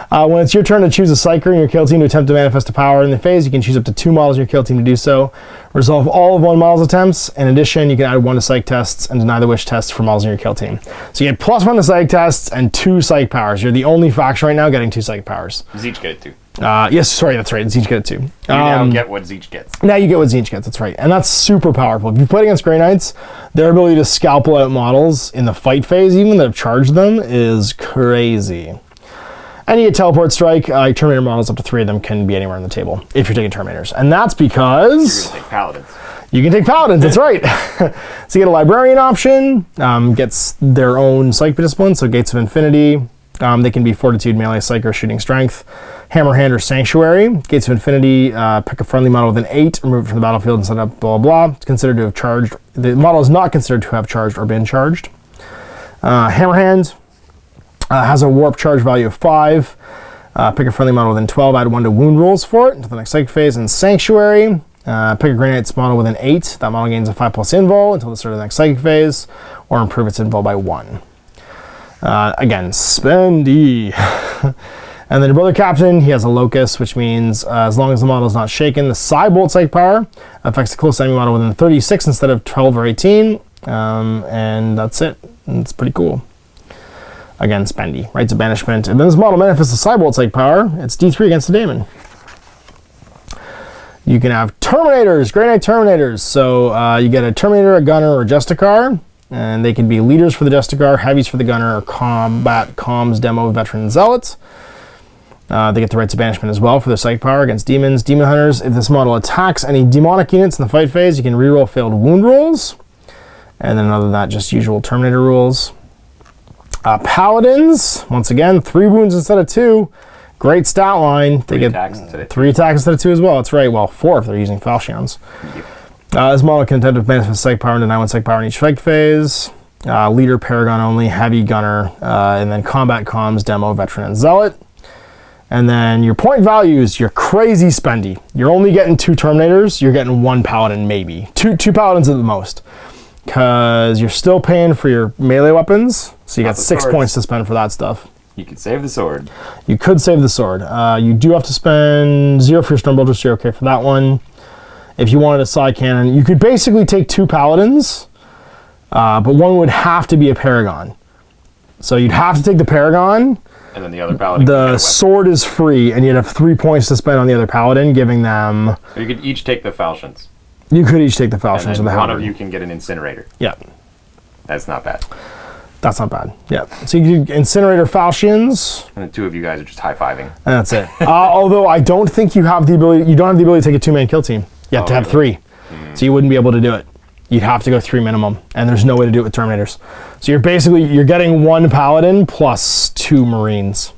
When it's your turn to choose a Psyker in your kill team to attempt to manifest a power in the phase, you can choose up to 2 models in your kill team to do so. Resolve all of one model's attempts. In addition, you can add 1 to Psych tests and deny the wish tests for models in your kill team. So you get +1 to Psych tests and 2 Psych powers. You're the only faction right now getting 2 Psych powers. Does each get it too? Yes, sorry, that's right. Zeech get it too. You now get what Zeech gets. Now you get what Zeech gets, that's right. And that's super powerful. If you play against Grey Knights, their ability to scalpel out models in the fight phase, even that have charged them, is crazy. And you get Teleport Strike. Your Terminator models, up to 3 of them, can be anywhere on the table if you're taking Terminators. And that's because You're going to take Paladins. You can take Paladins, that's right. So you get a Librarian option, gets their own Psych discipline, so Gates of Infinity. They can be Fortitude, Melee, Psych, or Shooting Strength. Hammer Hand or Sanctuary. Gates of Infinity, pick a friendly model with an 8, remove it from the battlefield and set up blah, blah, blah. It's considered to have charged. The model is not considered to have charged or been charged. Hammer Hand has a warp charge value of 5. Pick a friendly model within 12, add 1 to wound rolls for it until the next Psych phase. And Sanctuary, pick a Grey Knight's model with an 8. That model gains a 5+ invul until the start of the next Psych phase, or improve its invul by 1. Again, spendy. And then your Brother Captain, he has a Locus, which means as long as the model is not shaken, the Psybolt Psych power affects the close enemy model within 36 instead of 12 or 18. And that's it. And it's pretty cool. Again, spendy. Rites of Banishment. And then this model manifests the Psybolt Psych power. It's D3 against the Daemon. You can have Terminators, Grey Knight Terminators. So you get a Terminator, a Gunner, or a Justicar. And they can be leaders for the Justicar, heavies for the Gunner, or combat, comms, demo, veteran, and zealot. They get the Rites of Banishment as well for their Psych power against demons. Demon Hunters, if this model attacks any demonic units in the fight phase, you can reroll failed wound rolls. And then other than that, just usual Terminator rules. Paladins, once again, 3 wounds instead of 2. Great stat line. They get 3 attacks instead of 2 as well. That's right. Well, 4 if they're using Falchions. Yep. This model can attempt to manifest Psych power and deny 1 Psych power in each Psych phase. Leader, Paragon only, heavy Gunner, and then combat, comms, demo, veteran, and zealot. And then your point values, you're crazy spendy. You're only getting 2 Terminators, you're getting 1 Paladin maybe. Two Paladins at the most. Because you're still paying for your melee weapons, so you got 6 points to spend for that stuff. You could save the sword. You could save the sword. You do have to spend 0 for your Stormbolter, so you're okay for that one. If you wanted a side cannon, you could basically take 2 Paladins, but one would have to be a Paragon. So you'd have to take the Paragon. And then the other Paladin. The sword is free, and you'd have 3 points to spend on the other Paladin, giving them... So you could each take the Falchions. You could each take the Falchions and or the one Halberd. of you can get an Incinerator. Yeah. That's not bad. That's not bad. Yeah. So you do Incinerator Falchions. And the two of you guys are just high-fiving. And that's it. Although I don't think you have the ability, you don't have the ability to take a 2-man kill team. You have to have 3. So you wouldn't be able to do it. You'd have to go 3 minimum, and there's no way to do it with Terminators. So you're getting 1 Paladin plus 2 Marines.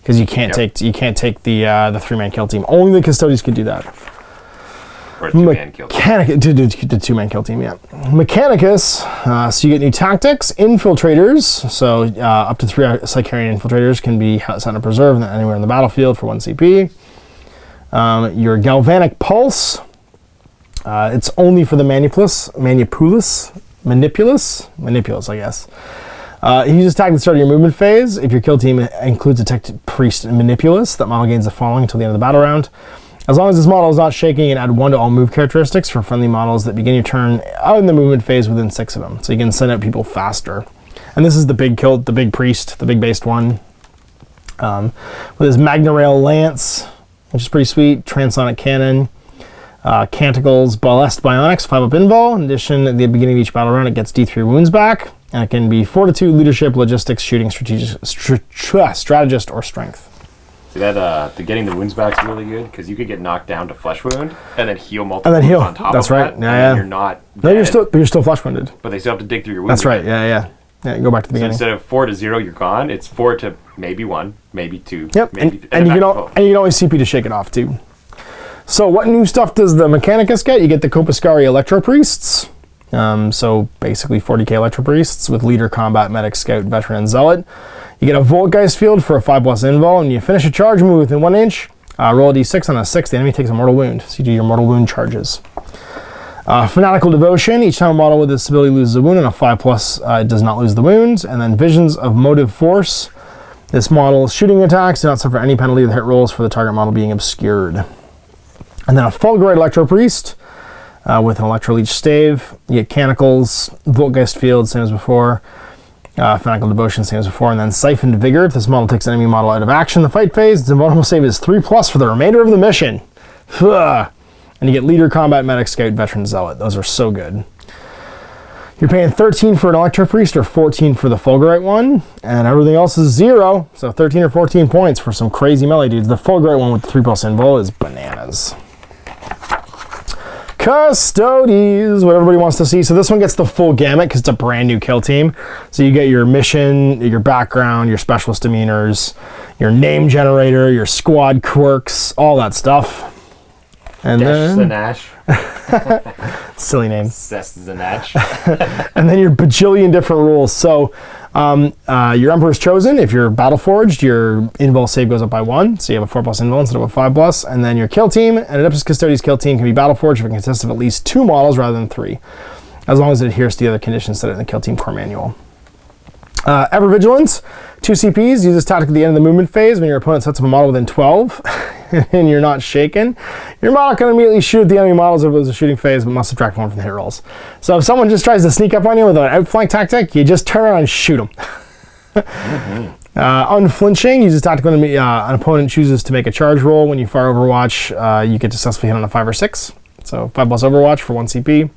Because you can't take the 3-man kill team. Only the Custodians could do that. Or a 2-man kill team. The 2-man kill team, yeah. Mechanicus, so you get new tactics. Infiltrators, so up to 3 Sicarian Infiltrators can be set in a preserve anywhere in the battlefield for 1 CP. Your Galvanic Pulse, it's only for the Manipulus, I guess. You use attack at the start of your movement phase. If your kill team includes a Tech Priest Manipulus, that model gains the following until the end of the battle round. As long as this model is not shaking, and add 1 to all move characteristics for friendly models that begin your turn out in the movement phase within 6 of them. So you can send out people faster. And this is the big kill, the big priest, the big based one. With his Magna Rail Lance, which is pretty sweet. Transonic Cannon. Canticles, Ballest Bionics, 5-up invul. In addition, at the beginning of each battle round, it gets D3 wounds back. And it can be Fortitude, Leadership, Logistics, Shooting, Strategist, or Strength. See that getting the wounds back is really good because you could get knocked down to flesh wound and then heal multiple wounds on top That's of right. that. Yeah, and you're not dead. No, you're still flesh wounded. But they still have to dig through your wounds. That's right. Yeah. Go back to the beginning. So instead of 4 to 0, you're gone. It's 4 to maybe 1, maybe 2. Yep. Maybe and you can always CP to shake it off too. So what new stuff does the Mechanicus get? You get the Copiscari Electro Priests. So basically 40k Electro Priests with Leader, Combat, Medic, Scout, Veteran, and Zealot. You get a Voltgeist Field for a 5+ invul, and you finish a charge move within 1 inch. Roll a d6 on a 6. The enemy takes a mortal wound. So you do your mortal wound charges. Fanatical Devotion. Each time a model with this ability loses a wound, and a 5+, it does not lose the wound. And then Visions of Motive Force. This model's shooting attacks do not suffer any penalty with hit rolls for the target model being obscured. And then a Fulgurite Electro Priest with an Electro Leech Stave. You get Canticles, Voltgeist Field, same as before. Fanatical Devotion, same as before. And then Siphoned Vigor. If this model takes an enemy model out of action in the fight phase, the invulnerable save is 3+ for the remainder of the mission. And you get Leader, Combat, Medic, Scout, Veteran, Zealot. Those are so good. You're paying 13 for an Electro Priest or 14 for the Fulgurite one, and everything else is 0. So 13 or 14 points for some crazy melee dudes. The Fulgurite one with the 3+ invul is bananas. Custodies, what everybody wants to see. So this one gets the full gamut because it's a brand new kill team. So you get your mission, your background, your specialist demeanors, your name generator, your squad quirks, all that stuff. And Zanash. Silly name. Zanash. And then your bajillion different rules. So your Emperor's Chosen, if you're battle forged, your invul save goes up by 1. So you have a 4+ invul instead of a 5+. And then your kill team, and Adeptus Custodes kill team can be battle forged if it consists of at least 2 models rather than 3, as long as it adheres to the other conditions set in the kill team core manual. Ever Vigilance, 2 CPs, use this tactic at the end of the movement phase when your opponent sets up a model within 12 and you're not shaken. Your model can immediately shoot the enemy models if it was a shooting phase, but must subtract 1 from the hit rolls. So if someone just tries to sneak up on you with an outflank tactic, you just turn around and shoot them. Unflinching, uses tactic when an opponent chooses to make a charge roll. When you fire Overwatch, you get to successfully hit on a 5 or 6. So 5+ Overwatch for 1 CP.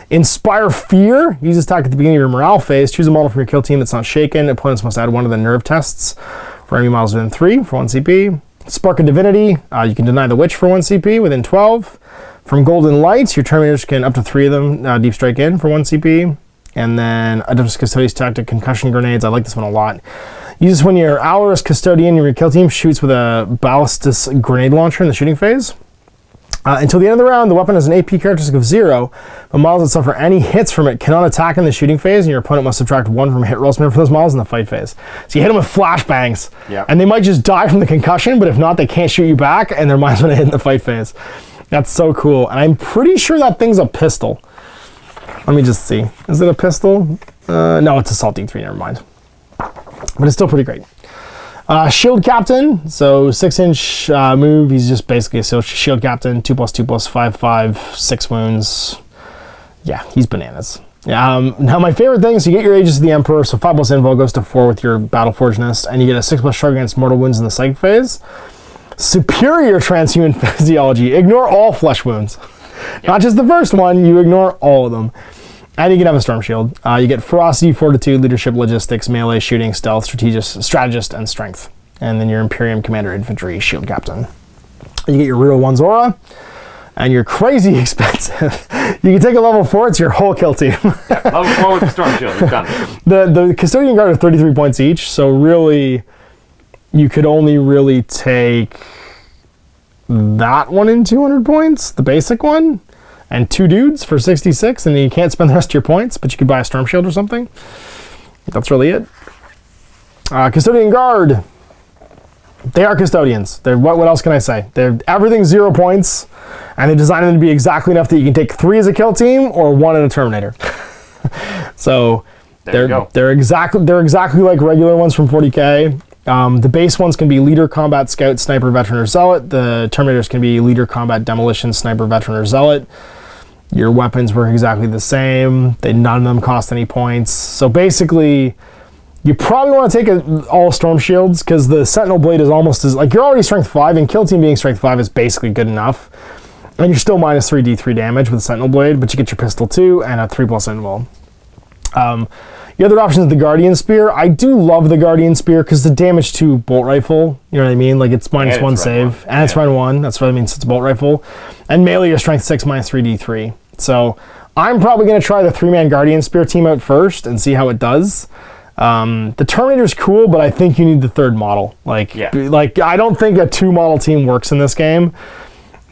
Inspire Fear, uses tactic at the beginning of your morale phase. Choose a model from your kill team that's not shaken. Opponents must add 1 to the nerve tests for enemy models within 3 for 1 CP. Spark of Divinity, you can deny the Witch for 1 CP within 12. From Golden Lights, your Terminators can, up to 3 of them, deep strike in for 1 CP. And then Adeptus Custodes tactic, Concussion Grenades. I like this one a lot. Use this when your Alorus Custodian in your kill team shoots with a Ballistus Grenade Launcher in the shooting phase. Until the end of the round, the weapon has an AP characteristic of 0, but models that suffer any hits from it cannot attack in the shooting phase, and your opponent must subtract 1 from hit rolls made for those models in the fight phase. So you hit them with flashbangs, and they might just die from the concussion, but if not, they can't shoot you back, and they're minus 1 to hit in the fight phase. That's so cool, and I'm pretty sure that thing's a pistol. Let me just see. Is it a pistol? No, it's Assault D3, never mind. But it's still pretty great. Shield Captain, so 6-inch move. He's just basically a shield captain. 2+, 2+, 5+, 6 wounds. Yeah, he's bananas. Now my favorite thing is you get your Aegis of the Emperor, so 5+ invul goes to 4 with your Battle Forgeness, and you get a 6+ shrug against mortal wounds in the psych phase. Superior Transhuman Physiology. Ignore all flesh wounds. Yep. Not just the first one, you ignore all of them. And you can have a Storm Shield. You get Ferocity, Fortitude, Leadership, Logistics, Melee, Shooting, Stealth, Strategist, and Strength. And then your Imperium Commander, Infantry, Shield Captain. You get your Real One's Aura. And you're crazy expensive. You can take a level 4, it's your whole kill team. Yeah, level 4 with the Storm Shield, you're done. The Custodian Guard are 33 points each, so really, you could only really take that one in 200 points, the basic one, and 2 dudes for 66, and then you can't spend the rest of your points, but you could buy a Storm Shield or something. That's really it. Custodian Guard. They are custodians. They're what else can I say? Everything's 0 points, and they designed them to be exactly enough that you can take 3 as a kill team or 1 in a Terminator. So they're exactly like regular ones from 40k. The base ones can be Leader, Combat, Scout, Sniper, Veteran, or Zealot. The Terminators can be Leader, Combat, Demolition, Sniper, Veteran, or Zealot. Your weapons work exactly the same. None of them cost any points. So basically, you probably want to take all Storm Shields because the Sentinel Blade is almost as, like, you're already Strength 5, and Kill Team being Strength 5 is basically good enough. And you're still minus 3d3 damage with Sentinel Blade, but you get your Pistol 2 and a 3+ invul. Your other option is the Guardian Spear. I do love the Guardian Spear because the damage to Bolt Rifle, you know what I mean? Like, it's minus 1 save, and it's run 1. That's what I mean, it's a Bolt Rifle. And melee, you're Strength 6 minus 3d3. So I'm probably going to try the 3-man Guardian Spear team out first and see how it does. The Terminator's cool, but I think you need the 3rd model. Like I don't think a 2-model team works in this game,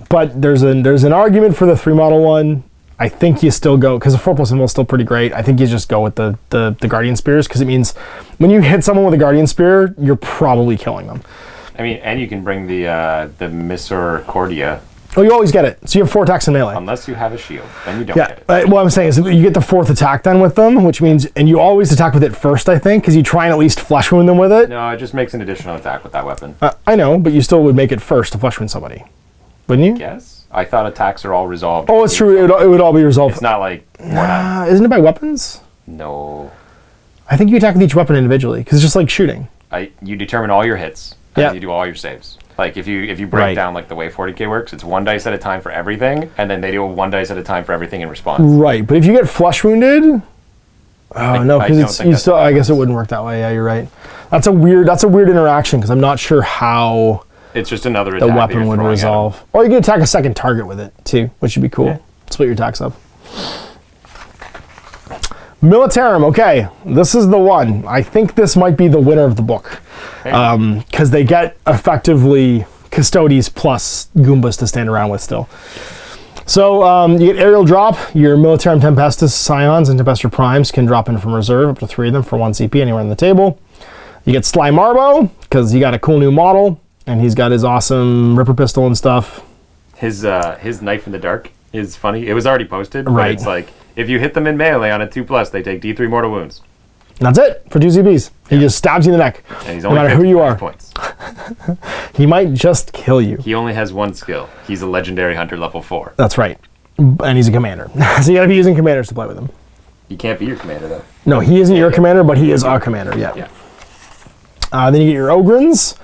but there's an argument for the 3-model one. I think you still go, because the 4+ invul is still pretty great. I think you just go with the Guardian Spears, because it means when you hit someone with a Guardian Spear, you're probably killing them. I mean, and you can bring the Misericordia. Oh, you always get it. So you have 4 attacks in melee. Unless you have a shield, then you don't get it. What I'm saying is you get the 4th attack then with them, which means, and you always attack with it first, I think, because you try and at least flesh wound them with it. No, it just makes an additional attack with that weapon. I know, but you still would make it first to flesh wound somebody, wouldn't you? Yes. I thought attacks are all resolved. Oh, it's true. It would all be resolved. It's not like isn't it by weapons? No. I think you attack with each weapon individually, because it's just like shooting. You determine all your hits, and you do all your saves. Like, if you break down like the way 40k works, it's 1 dice at a time for everything, and then they do 1 dice at a time for everything in response. Right, but if you get flesh wounded, no, because I guess it wouldn't work that way. Yeah, you're right. That's a weird interaction because I'm not sure how it's just another attack the weapon would resolve. Or you can attack a second target with it too, which would be cool. Yeah. Split your attacks up. Militarum, okay, this is the one. I think this might be the winner of the book. Because they get effectively Custodes plus Goombas to stand around with still. So you get Aerial Drop. Your Militarum Tempestus Scions and Tempestor Primes can drop in from reserve, up to 3 of them for 1 CP anywhere on the table. You get Sly Marbo, because he got a cool new model, and he's got his awesome Ripper Pistol and stuff. His Knife in the Dark is funny. It was already posted, but it's like, if you hit them in melee on a 2+, they take D3 mortal wounds. And that's it for 2 CPs. He just stabs you in the neck, and he's no only matter who you are. Points. He might just kill you. He only has 1 skill. He's a legendary hunter level 4. That's right. And he's a commander. So you gotta be using commanders to play with him. He can't be your commander, though. No, he isn't your commander, but he is our commander, yeah. Then you get your Ogrins.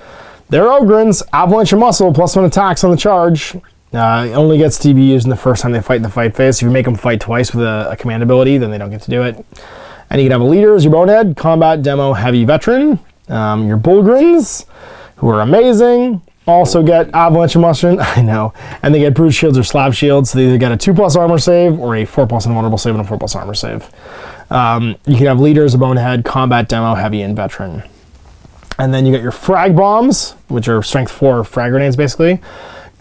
They're Ogrins. Avalanche and Muscle, +1 attacks on the charge. It only gets to be used in the first time they fight in the fight phase. If you make them fight twice with a command ability, then they don't get to do it. And you can have a leader as your Bonehead, Combat, Demo, Heavy, Veteran. Your Bullgrins, who are amazing, also get Avalanche and Mushroom. I know. And they get Brute Shields or Slab Shields. So they either get a 2+ armor save or a 4+ invulnerable save and a 4+ armor save. You can have leaders, a Bonehead, Combat, Demo, Heavy, and Veteran. And then you got your Frag Bombs, which are Strength 4 frag grenades, basically.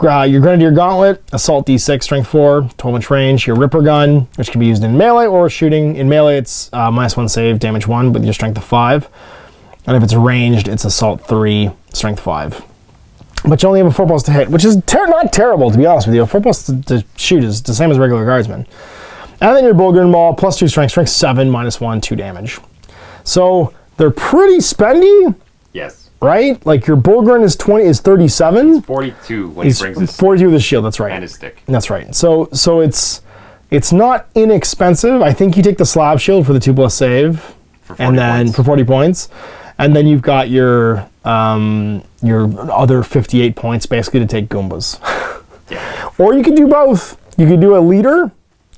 Your Grenadier Gauntlet, Assault D6, Strength 4, 12-inch range. Your Ripper Gun, which can be used in melee or shooting. In melee, it's -1 save, damage 1, with your Strength of 5. And if it's ranged, it's Assault 3, Strength 5. But you only have a 4+ to hit, which is not terrible, to be honest with you. A 4+ to shoot is the same as regular Guardsman. And then your Bullgrin Maul, +2 strength, Strength 7, -1, 2 damage. So they're pretty spendy. Yes. Right? Like your Bullgrin is 37. It's 42 when he brings his 42 with his shield, that's right. And his stick. That's right. So it's not inexpensive. I think you take the Slab Shield for the 2+ save. For 40 points. For 40 points. And then you've got your other 58 points basically to take Goombas. Yeah. Or you could do both. You could do a leader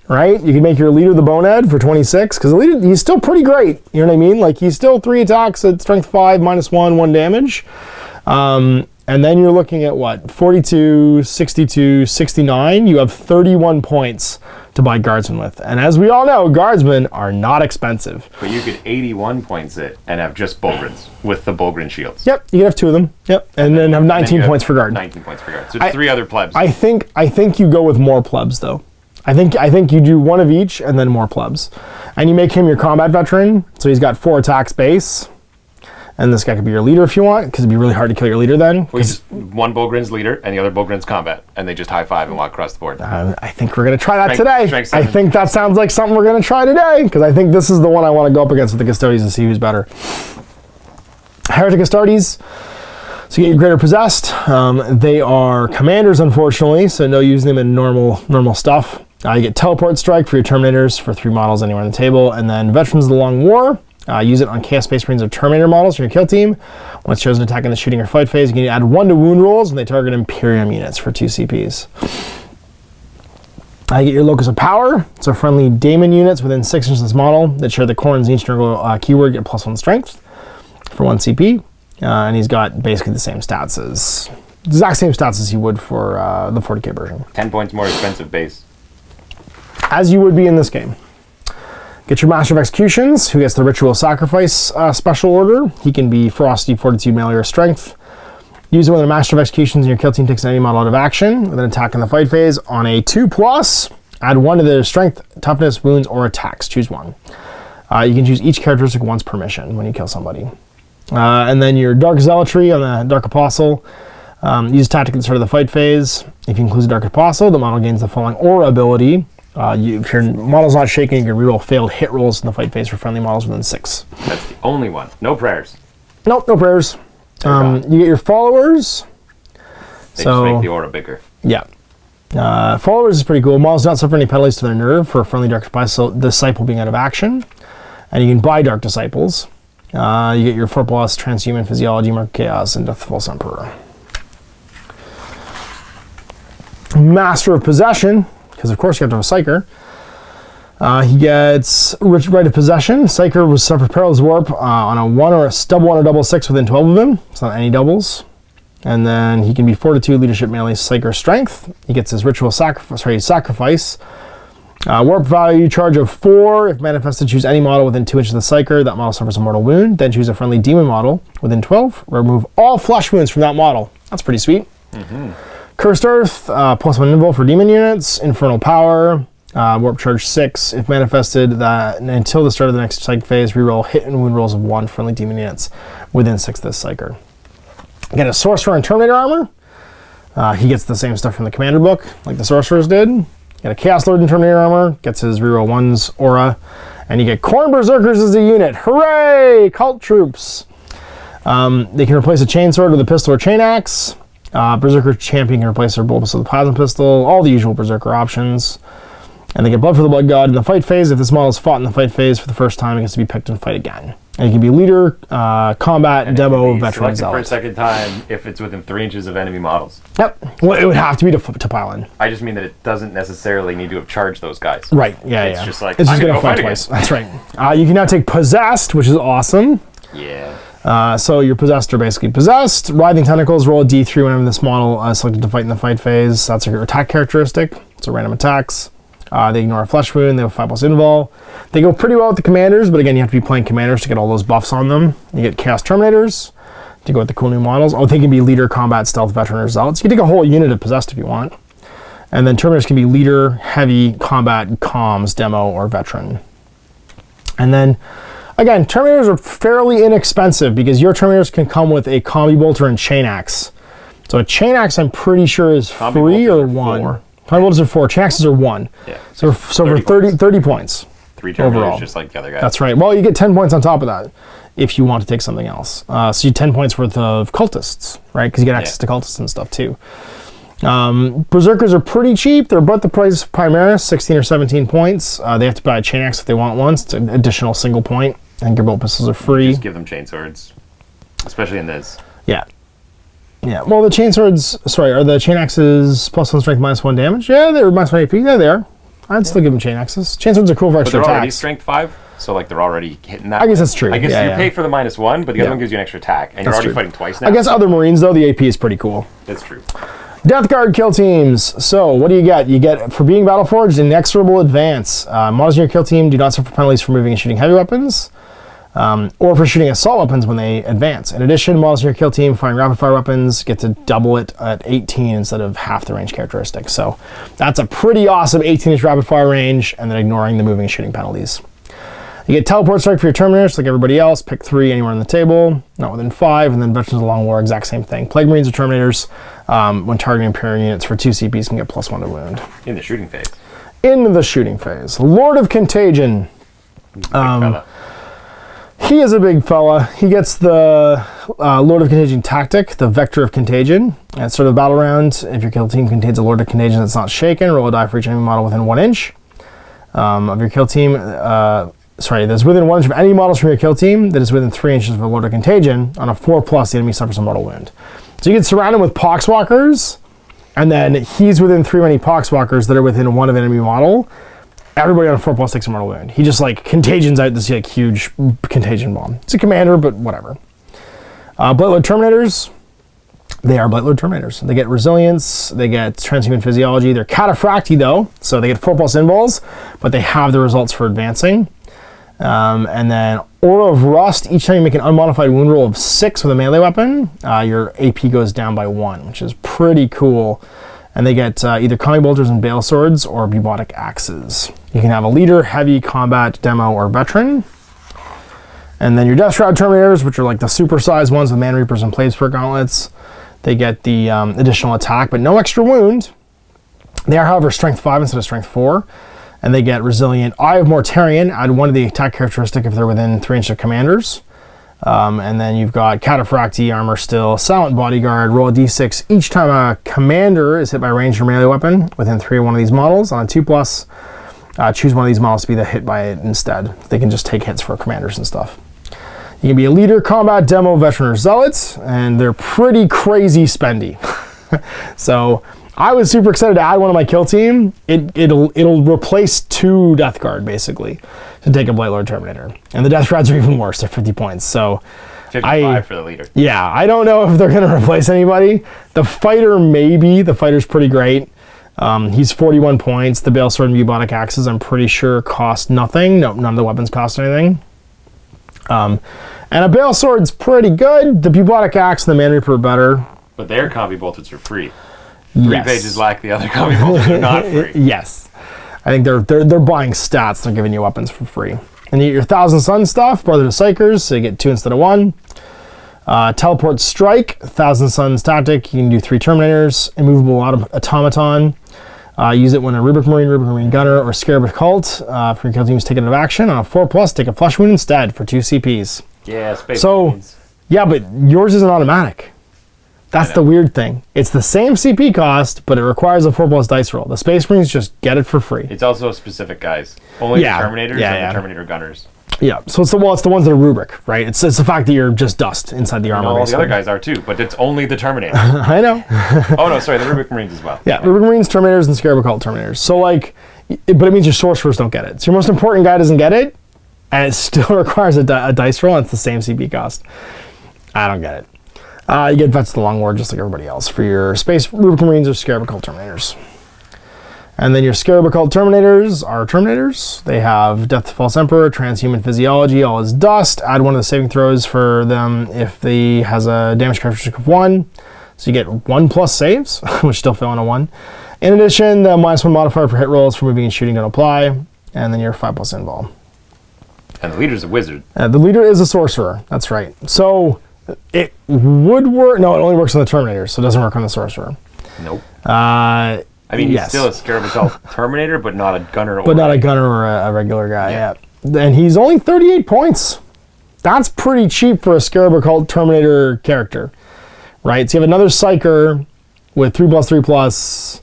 right? You can make your leader the Bonehead for 26, because the leader, he's still pretty great. You know what I mean? Like, he's still 3 attacks at strength 5, -1, 1 damage. And then you're looking at what? 42, 62, 69. You have 31 points to buy Guardsmen with. And as we all know, Guardsmen are not expensive. But you could 81 points it and have just Bulgrins with the Bulgrin shields. Yep, you can have 2 of them. Yep, and then have 19 points for Guard. 19 points for Guard. So it's 3 other plebs. I think you go with more plebs though. I think you do 1 of each and then more plebs. And you make him your combat veteran, so he's got 4 attacks base. And this guy could be your leader if you want, because it'd be really hard to kill your leader then. Well, just one Bulgrin's leader and the other Bulgrin's combat, and they just high five and walk across the board. I think we're going to try that today. Strength I 7. think that sounds like something we're going to try today, because I think this is the one I want to go up against with the Custodians and see who's better. Heretic Astartes. So you get your Greater Possessed. They are commanders, unfortunately, so no using them in normal stuff. You get Teleport Strike for your Terminators for 3 models anywhere on the table, and then Veterans of the Long War. Use it on Chaos Space Marines or Terminator models for your kill team. When it's chosen to attack in the shooting or fight phase, you can add 1 to wound rolls when they target Imperium units for 2 CPs. You get your Locus of Power. So friendly Daemon units within 6 inches of this model that share the Khorne's Ancient keyword get +1 strength for 1 CP. And he's got basically the same stats as, exact same stats as he would for the 40k version. 10 points more expensive base. As you would be in this game. Get your Master of Executions, who gets the Ritual Sacrifice special order. He can be Ferocity, Fortitude, Melee, or Strength. Use it when the Master of Executions and your kill team takes any model out of action with an attack in the fight phase. On a 2+, add 1 to their Strength, Toughness, Wounds, or Attacks. Choose 1. You can choose each characteristic once per mission when you kill somebody. And then your Dark Zealotry on the Dark Apostle. Use tactic at the start of the fight phase. If you include the Dark Apostle, the model gains the following Aura ability. If your model's not shaken, you can reroll failed hit rolls in the fight phase for friendly models within 6. That's the only one. No prayers. Nope, no prayers. You get your followers. They just make the aura bigger. Yeah. Followers is pretty cool. Models do not suffer any penalties to their nerve for a friendly Dark Disciple being out of action. And you can buy Dark Disciples. You get your 4+ Transhuman Physiology, Mark Chaos, and Death of the False Emperor. Master of Possession. Because of course you have to have a Psyker. He gets Right of Possession. Psyker will suffer Perilous Warp on a 1 or a double 1 or double 6 within 12 of him. It's not any doubles. And then he can be Fortitude, Leadership, Melee, Psyker, Strength. He gets his Ritual Sacrifice. Warp value charge of 4. If manifested, choose any model within 2 inches of the Psyker. That model suffers a mortal wound. Then choose a friendly demon model within 12. Remove all flesh wounds from that model. That's pretty sweet. Cursed Earth, +1 invul for demon units. Infernal Power, warp charge 6. If manifested, that until the start of the next psych phase, reroll hit and wound rolls of 1 friendly demon units within 6 of this Psyker. Get a Sorcerer and Terminator armor. He gets the same stuff from the Commander book, like the Sorcerers did. Get a Chaos Lord and Terminator armor. Gets his reroll 1's aura. And you get Khorne Berserkers as a unit. Hooray! Cult troops. They can replace a chainsword with a pistol or chain axe. Berserker Champion can replace their bolus with a plasma pistol, all the usual Berserker options. And they get Blood for the Blood God in the fight phase. If this model is fought in the fight phase for the first time, it gets to be picked and fight again. And it can be leader, combat, and demo, veteran, zealot. For a second time if it's within 3 inches of enemy models. Yep. Well, it would have to be to pile in. I just mean that it doesn't necessarily need to have charged those guys. Right. Yeah. It's just like, it's just going to fight twice. That's right. You can now take Possessed, which is awesome. Yeah. So your Possessed are basically Possessed. Writhing Tentacles, roll a D3 whenever this model is selected to fight in the fight phase. That's your attack characteristic. So random attacks. They ignore a flesh wound. They have 5+ invul. They go pretty well with the commanders, but again, you have to be playing commanders to get all those buffs on them. You get Chaos Terminators to go with the cool new models. Oh, they can be leader, combat, stealth, veteran, or zealots. You can take a whole unit of Possessed if you want. And then Terminators can be leader, heavy, combat, comms, demo, or veteran. And then again, Terminators are fairly inexpensive because your Terminators can come with a Combi Bolter and Chain Axe. So a Chain Axe, I'm pretty sure, is free or 1. Combi Bolters are 4. Chain Axes are 1. Yeah. So for 30 points. 3 Terminators overall. Just like the other guy. That's right. Well, you get 10 points on top of that if you want to take something else. So you 10 points worth of Cultists, right? Because you get access to Cultists and stuff too. Berserkers are pretty cheap. They're about the price of Primaris, 16 or 17 points. They have to buy a Chain Axe if they want one. It's an additional single point. And Gerbolt pistols are free. Just give them chainswords, especially in this. Yeah. Yeah. Well, the chainswords, sorry, are the chain axes +1 strength, -1 damage? Yeah, they're -1 AP. Yeah, they are. I'd still give him Chain Axes. Chain Swords are cool for But extra they're already attacks. strength 5, so like they're already hitting that. I guess that's true. I guess Yeah, you yeah. pay for the -1, but the other one gives you an extra attack, and you're That's already true. fighting twice now. I guess other Marines, though, the AP is pretty cool. That's true. Death Guard kill teams. So, what do you get? You get, for being Battleforged, inexorable advance. Models in your kill team do not suffer penalties for moving and shooting heavy weapons, or for shooting assault weapons when they advance. In addition, models in your kill team firing rapid fire weapons get to double it at 18 instead of half the range characteristic. So, that's a pretty awesome 18-inch rapid fire range, and then ignoring the moving and shooting penalties. You get Teleport Strike for your Terminators, like everybody else. Pick 3 anywhere on the table, not within 5, and then Veterans of the Long War, exact same thing. Plague Marines or Terminators, when targeting Imperial units for 2 CPs, can get +1 to wound. In the shooting phase. In the shooting phase. Lord of Contagion. Big fella. He is a big fella. He gets the Lord of Contagion tactic, the Vector of Contagion. At start of the battle round, if your kill team contains a Lord of Contagion that's not shaken, roll a die for each enemy model within 1 inch of your kill team. That's within 1 inch of any models from your kill team that is within 3 inches of a Lord of Contagion. On a 4+, the enemy suffers a mortal wound. So you get surrounded with Poxwalkers, and then he's within 3 of any Poxwalkers that are within 1 of an enemy model. Everybody on a 4+ takes a mortal wound. He just like contagions out this like huge contagion bomb. It's a commander, but whatever. Blightlord Terminators. They are Blightlord Terminators. They get resilience, they get transhuman physiology. They're cataphracti though, so they get 4+ invols, but they have the results for advancing. And then Aura of Rust. Each time you make an unmodified wound roll of 6 with a melee weapon, your AP goes down by 1, which is pretty cool. And they get either Conning Bolters and Bale Swords or Bubotic Axes. You can have a leader, heavy, combat, demo, or veteran. And then your Death Shroud Terminators, which are like the super-sized ones with Man Reapers and Plaguespear Gauntlets. They get the additional attack, but no extra wound. They are, however, Strength 5 instead of Strength 4. And they get Resilient Eye of Mortarion, add 1 to the attack characteristic if they're within 3 inches of commanders. And then you've got Cataphracti, Armor Still, Silent Bodyguard, roll a d6 each time a commander is hit by a ranged or melee weapon within 3 of one of these models. On a 2+, choose one of these models to be the hit by it instead. They can just take hits for commanders and stuff. You can be a leader, combat, demo, veteran, or zealot, and they're pretty crazy spendy. So I was super excited to add one to my kill team. It'll replace 2 Death Guard basically to take a Blightlord Terminator, and the Death Shrouds are even worse. They're 50 points. So 55 for the leader. Yeah, I don't know if they're gonna replace anybody. The fighter maybe. The fighter's pretty great. He's 41 points. The Bale Sword and Bubotic Axes, I'm pretty sure, cost nothing. No, none of the weapons cost anything. And a Bale Sword's pretty good. The Bubotic Axe and the Man Reaper are better. But their Combi Bolters are free. 3 pages lack the other Combi Bolters are not free. Yes. I think they're buying stats. They're giving you weapons for free. And you get your Thousand Sun stuff, Brother to Psychers, so you get 2 instead of 1. Teleport Strike, Thousand Suns tactic. You can do 3 Terminators. Immovable Automaton. Use it when a Rubric Marine Gunner, or Scarab Occult for your kill teams taken out of action. On a 4+, take a Flesh Wound instead for 2 CPs. Yeah, Space So, Marines. yeah, but yours isn't automatic. That's the weird thing. It's the same CP cost, but it requires a 4+ dice roll. The Space Marines just get it for free. It's also specific guys. Only Yeah, the Terminators yeah, and yeah. the Terminator Gunners. Yeah, so it's the ones that are Rubric, right? It's the fact that you're just dust inside the armor. All the basically. other guys are too, but it's only the Terminator. I know. Oh no, sorry, the Rubric Marines as well. Yeah, Rubric Marines, Terminators, and Scarab Occult Terminators. So but it means your sorcerers don't get it. So your most important guy doesn't get it, and it still requires a dice roll, and it's the same CP cost. I don't get it. You get Vets of the Long War just like everybody else for your Space Rubric Marines or Scarab Occult Terminators. And then your Scarab Occult Terminators are Terminators. They have Death to False Emperor, Transhuman Physiology, all is dust. Add 1 of the saving throws for them if they has a damage characteristic of 1. So you get 1+ saves, which still fail on a 1. In addition, the -1 modifier for hit rolls for moving and shooting don't apply. And then your 5+ invol. And the leader's a wizard. The leader is a sorcerer. That's right. So it would work. No, it only works on the Terminator, so it doesn't work on the sorcerer. Nope. I mean, he's still a Scarab Occult Terminator, but not a gunner. But not a gunner or a regular guy. Yeah. And he's only 38 points. That's pretty cheap for a Scarab Occult Terminator character, right? So you have another Psyker with 3+3+,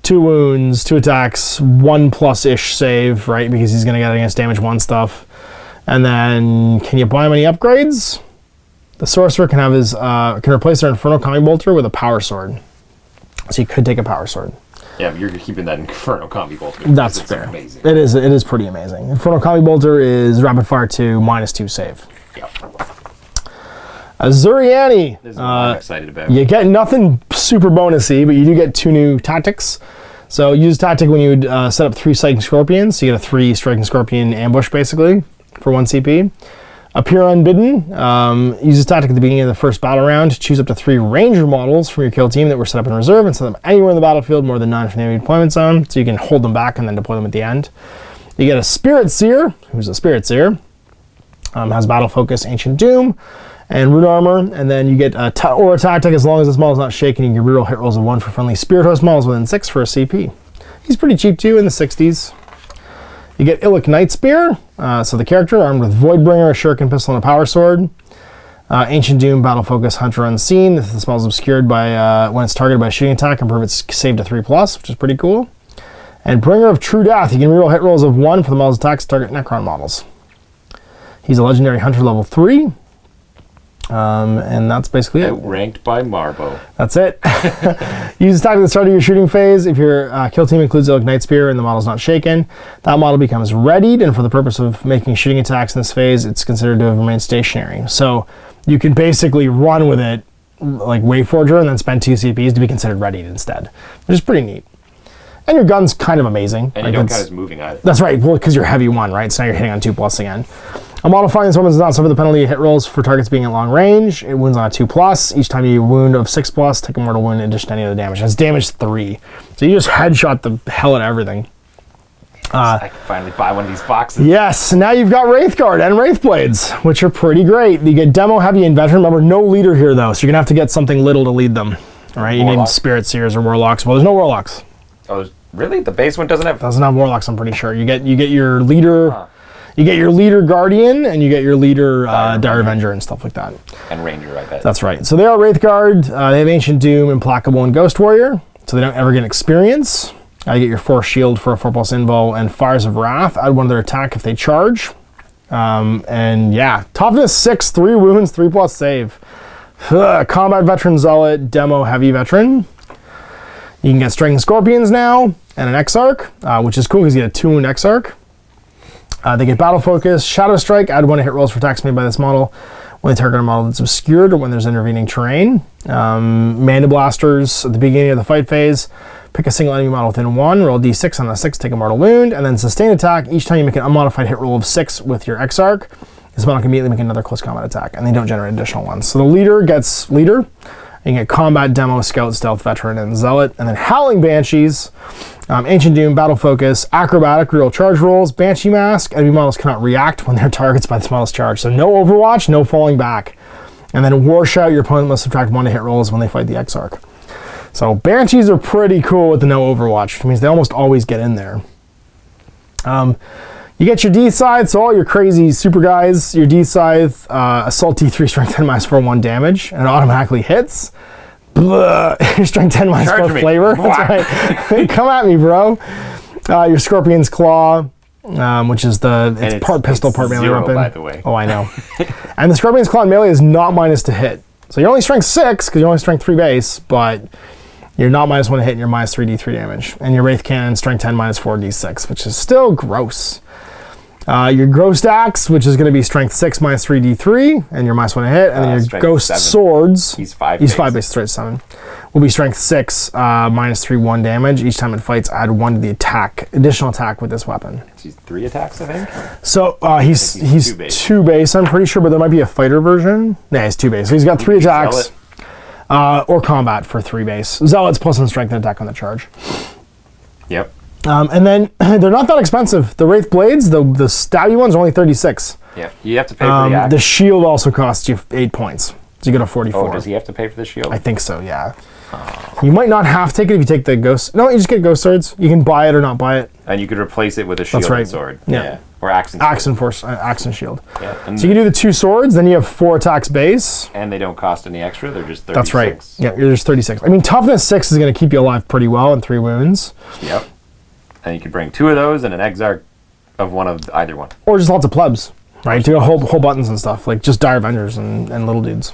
2 wounds, 2 attacks, 1+-ish save, right? Because he's going to get against damage 1 stuff. And then, can you buy him any upgrades? The sorcerer can have can replace their Infernal Conning Bolter with a Power Sword. So you could take a Power Sword. Yeah, but you're keeping that Inferno Combi Bolter. That's fair. Amazing. It is pretty amazing. Inferno Combi Bolter is rapid fire 2, -2 save. Yep. Azuriani. This is what I'm excited about. You get nothing super bonusy, but you do get 2 new tactics. So use tactic when you would set up 3 Striking Scorpions. So you get a 3 Striking Scorpion ambush, basically, for 1 CP. Appear Unbidden. Use this tactic at the beginning of the first battle round. Choose up to 3 Ranger models from your kill team that were set up in reserve and set them anywhere in the battlefield more than 9 from the enemy deployment zone, so you can hold them back and then deploy them at the end. You get a Spirit Seer, who's a Spirit Seer. Has Battle Focus, Ancient Doom, and Rune Armor, and then you get a tactic as long as this model is not shaken. You can reroll hit rolls of 1 for friendly Spirit Host models within 6 for a CP. He's pretty cheap too, in the 60s. You get Illic Night Spear, so the character armed with Voidbringer, a Shuriken Pistol, and a Power Sword. Ancient Doom, Battle Focus, Hunter Unseen. This model is obscured by when it's targeted by a shooting attack, improve its save to 3+, which is pretty cool. And Bringer of True Death. You can reroll hit rolls of 1 for the model's attacks target Necron models. He's a legendary Hunter level 3. And that's basically it. Ranked by Marbo. That's it. Use this tactic at the start of your shooting phase. If your kill team includes Illic Night Spear and the model is not shaken, that model becomes readied, and for the purpose of making shooting attacks in this phase, it's considered to have remained stationary. So you can basically run with it like Wayforger and then spend 2 CPs to be considered readied instead, which is pretty neat. And your gun's kind of amazing. And you don't count as moving either. That's right, well, because you're heavy 1, right? So now you're hitting on 2+ again. A modifying this weapon does not suffer the penalty of hit rolls for targets being at long range. It wounds on a 2+. Each time you wound of 6+, take a mortal wound in addition to any other damage. It's damage 3. So you just headshot the hell out of everything. I can finally buy one of these boxes. Yes, now you've got Wraithguard and Wraithblades, which are pretty great. You get Demo, Heavy, and Veteran. Remember, no leader here, though, so you're going to have to get something little to lead them. All right, you need Spirit Seers or Warlocks. Well, there's no Warlocks. Oh, really? The base one doesn't have... Doesn't have Warlocks, I'm pretty sure. You get your leader... Huh. You get your leader Guardian, and you get your leader Dire Avenger and stuff like that. And Ranger, I bet. That's right. So they are Wraithguard. They have Ancient Doom, Implacable, and Ghost Warrior. So they don't ever get experience. You get your Force Shield for a 4+ invul, and Fires of Wrath. Add 1 to their attack if they charge. And yeah, toughness 6, 3 wounds, 3+ save. Combat Veteran Zealot, Demo Heavy Veteran. You can get Striking Scorpions now, and an Exarch, which is cool because you get a 2-wound Exarch. They get Battle Focus, Shadow Strike, add 1 to hit rolls for attacks made by this model when they target a model that's obscured or when there's intervening terrain. Mana Blasters at the beginning of the fight phase. Pick a single enemy model within 1, roll d6 on a 6, take a mortal wound, and then sustain attack. Each time you make an unmodified hit roll of 6 with your Exarch, this model can immediately make another close combat attack, and they don't generate additional ones. So the leader gets leader. You can get Combat, Demo, Scout, Stealth, Veteran, and Zealot. And then Howling Banshees, Ancient Doom, Battle Focus, Acrobatic, reroll charge rolls, Banshee Mask. Enemy models cannot react when their targets by this model's charge. So no Overwatch, no falling back. And then War Shout, your opponent must subtract 1 to hit rolls when they fight the Exarch. So Banshees are pretty cool with the no Overwatch, which means they almost always get in there. You get your D-Scythe, so all your crazy super guys, your D-Scythe, Assault D3, Strength 10 -4, 1 damage, and it automatically hits. Blah. Strength 10 -4 flavor. That's right. Come at me, bro. Your Scorpion's Claw, which is it's part pistol, part melee weapon. By the way. Oh, I know. And the Scorpion's Claw in melee is not minus to hit. So you're only strength 6, because you're only strength 3 base, but you're not -1 to hit, and you're -3 D3 damage. And your Wraith Cannon, strength 10 -4 D6, which is still gross. Your Ghost Axe, which is going to be strength 6 -3 D3, and you're -1 to hit. And then your Ghost 7. Swords, he's 5 base, straight 7, will be strength 6, -3, 1 damage. Each time it fights, add 1 to the attack, additional attack with this weapon. He's 3 attacks, I think. So he's 2 base, I'm pretty sure, but there might be a fighter version. Nah, he's 2 base. So he's got 3 attacks, or combat for 3 base. Zealots plus 1 strength and attack on the charge. Yep. And then they're not that expensive. The Wraith Blades, the stabby ones, are only 36. Yeah, you have to pay for the axe. The shield also costs you 8 points. So you get a 44. Oh, does he have to pay for the shield? I think so, yeah. You might not have to take it if you take the Ghost. No, you just get Ghost Swords. You can buy it or not buy it. And you could replace it with a shield and sword. Yeah. Or axe and shield. Axe and shield. Yeah. So you can do the 2 swords, then you have 4 attacks base. And they don't cost any extra, they're just 36. That's right. Yeah, you're just 36. I mean, toughness 6 is going to keep you alive pretty well and 3 wounds. Yep. And you could bring 2 of those and an Exarch of one of either one. Or just lots of plebs, right? Do whole buttons and stuff, like just Dire Avengers and little dudes.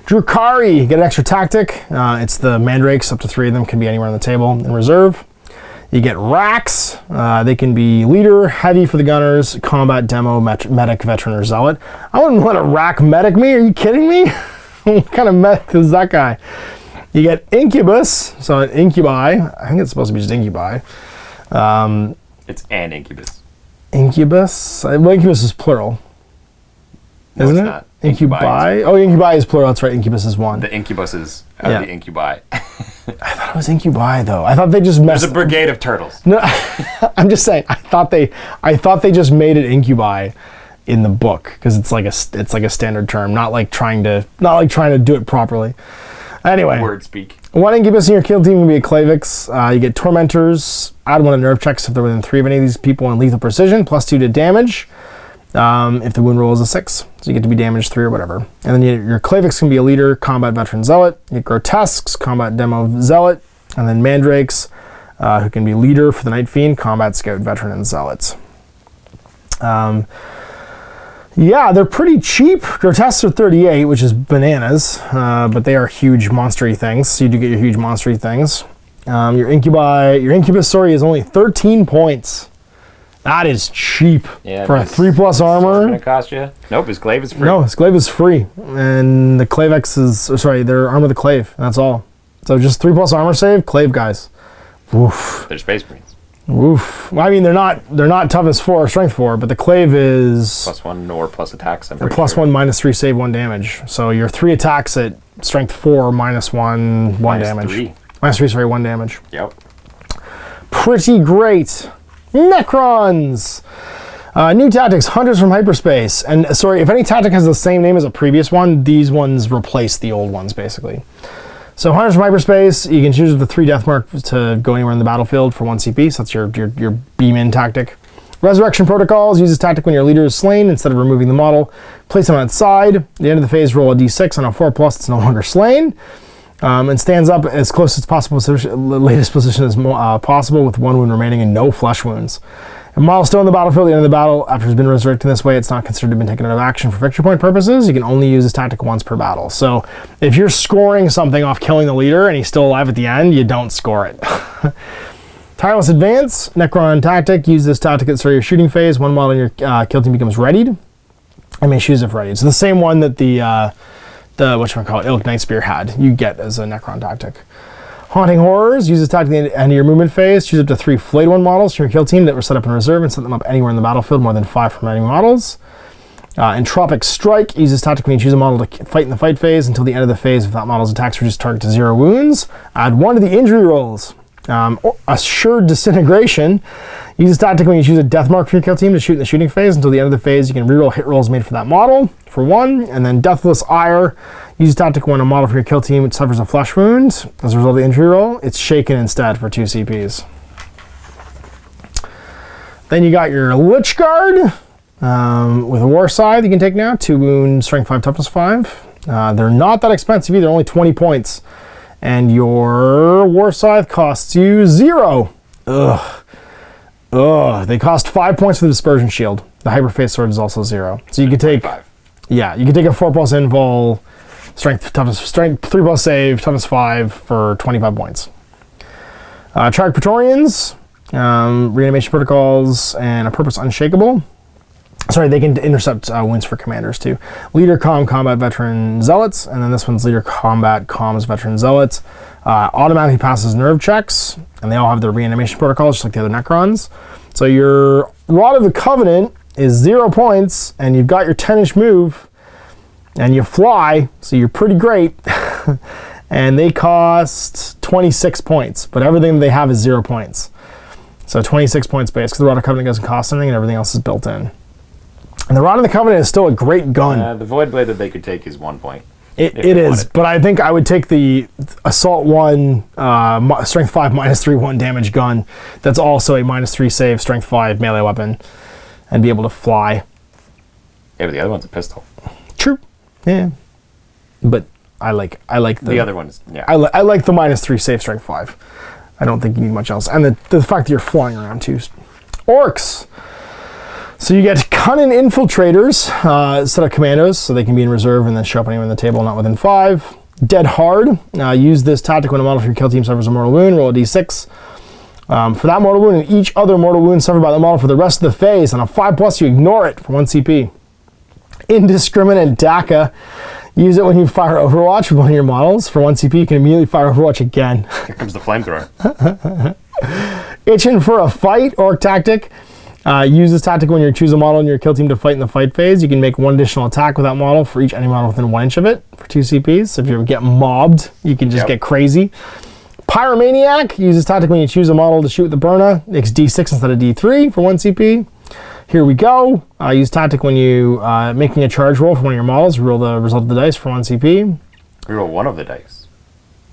Drukari, get an extra tactic. It's the mandrakes, up to 3 of them, can be anywhere on the table in reserve. You get racks. They can be leader, heavy for the gunners, combat, demo, medic, veteran, or zealot. I wouldn't let a rack medic me. Are you kidding me? What kind of medic is that guy? You get incubus. So an incubi. I think it's supposed to be just incubi. It's an incubus. Incubus. Well, incubus is plural, isn't it? Not. Incubi. Oh, incubi is plural. That's right. Incubus is one. The incubuses are the incubi. I thought it was incubi though. I thought they just messed. There's a brigade of turtles. No, I'm just saying. I thought they just made it incubi in the book because it's like a standard term, not like trying to do it properly. Anyway, Word speak. 1 incubus in your kill team can be a Clavix. You get tormentors. Add 1 to nerve checks if they're within 3 of any of these people in lethal precision. +2 to damage. If the wound roll is a 6, so you get to be damaged 3 or whatever. And then your Clavix can be a leader, combat, veteran, zealot. You get grotesques, combat, demo, zealot, and then mandrakes, who can be leader for the Night Fiend, combat, scout, veteran, and zealot. Yeah, they're pretty cheap. Grotesques are 38, which is bananas, but they are huge monstery things. So you do get your huge monstery things. Your incubus, is only 13 points. That is cheap for a 3+ armor. Gonna cost you? Nope, his glaive is free. No, his glaive is free, and the Clavex is they're armor the clave. That's all. So just 3+ armor save, clave guys. Woof. They're Space Marines. Woof. Well, I mean, they're not toughness 4 or strength 4, but the clave is +1 or plus attacks. I'm or +1 -3 save 1 damage. So your 3 attacks at strength 4 -1 1 damage. -3, sorry, 1 damage. Yep. Pretty great. Necrons! New tactics, Hunters from Hyperspace. And sorry, if any tactic has the same name as a previous one, these ones replace the old ones, basically. So Hunters from Hyperspace, you can choose the 3 death mark to go anywhere in the battlefield for 1 CP, so that's your beam-in tactic. Resurrection Protocols, use this tactic when your leader is slain. Instead of removing the model, place it on its side. At the end of the phase, roll a d6. On a 4+, it's no longer slain. And stands up as close as possible to the latest position as possible with 1 wound remaining and no flesh wounds. A model still in the battlefield at the end of the battle, after it's been resurrected in this way, it's not considered to have been taken out of action for victory point purposes. You can only use this tactic once per battle. So if you're scoring something off killing the leader and he's still alive at the end, you don't score it. Tireless Advance, Necron tactic, use this tactic at the start of your shooting phase. 1 model in your kill team becomes readied. I may choose if readied. It's the same one that the whatchamacallit, Ilk Nightspear had, you get as a Necron tactic. Haunting Horrors, use this tactic at the end of your movement phase. Choose up to 3 Flayed One models from your kill team that were set up in reserve and set them up anywhere in the battlefield, more than 5 from enemy models. Entropic Strike, use this tactic when you choose a model to fight in the fight phase until the end of the phase. If that model's attacks reduce target to 0 wounds, add 1 to the injury rolls. Assured Disintegration, use this tactic when you choose a death mark for your kill team to shoot in the shooting phase. Until the end of the phase, you can reroll hit rolls made for that model for 1. And then Deathless Ire, use this tactic when a model for your kill team suffers a flesh wound. As a result of the injury roll, it's shaken instead for 2 CPs. Then you got your Lich Guard with a War Scythe you can take now. 2 wound, strength 5, toughness 5. They're not that expensive either, only 20 points. And your War Scythe costs you 0. They cost 5 points for the Dispersion Shield. The Hyperface Sword is also 0. So you could take, you could take a 4+ invul, strength 3+ save, toughness 5 for 25 points. Triarch Praetorians, Reanimation Protocols, and a Purpose Unshakable. Sorry, they can intercept wounds for commanders too. Leader, combat, veteran, zealots, and then this one's leader, combat, comms, veteran, zealots. Automatically passes nerve checks, and they all have their reanimation protocols, just like the other Necrons. So your Rod of the Covenant is 0 points, and you've got your 10-inch move, and you fly, so you're pretty great. And they cost 26 points, but everything they have is 0 points. So 26 points base, because the Rod of the Covenant doesn't cost anything, and everything else is built in. And the Rod of the Covenant is still a great gun. The Void Blade that they could take is 1 point. It is, but I think I would take the Assault 1, Strength 5, -3, 1 damage gun. That's also a -3 save, Strength 5 melee weapon, and be able to fly. Yeah, but the other one's a pistol. True. Yeah. But I like the other one's, yeah. I like the -3 save, Strength 5. I don't think you need much else. And the fact that you're flying around too. Orcs. So you get Cunning Infiltrators instead of Commandos, so they can be in reserve and then show up anywhere in the table, not within 5. Dead Hard. Use this tactic when a model from your kill team suffers a mortal wound. Roll a d6. For that mortal wound and each other mortal wound suffered by the model for the rest of the phase, on a 5+, you ignore it for 1 CP. Indiscriminate DACA. Use it when you fire Overwatch with one of your models. For 1 CP, you can immediately fire Overwatch again. Here comes the flamethrower. Itching for a fight, Orc tactic. Use this tactic when you choose a model in your kill team to fight in the fight phase. You can make 1 additional attack with that model for each enemy model within 1 inch of it for 2 CPs. So if you ever get mobbed, you can just get crazy. Pyromaniac. Use this tactic when you choose a model to shoot with the Burna. Makes D6 instead of D3 for 1 CP. Here we go. Use tactic when you making a charge roll for one of your models. Roll the result of the dice for 1 CP. Reroll one of the dice.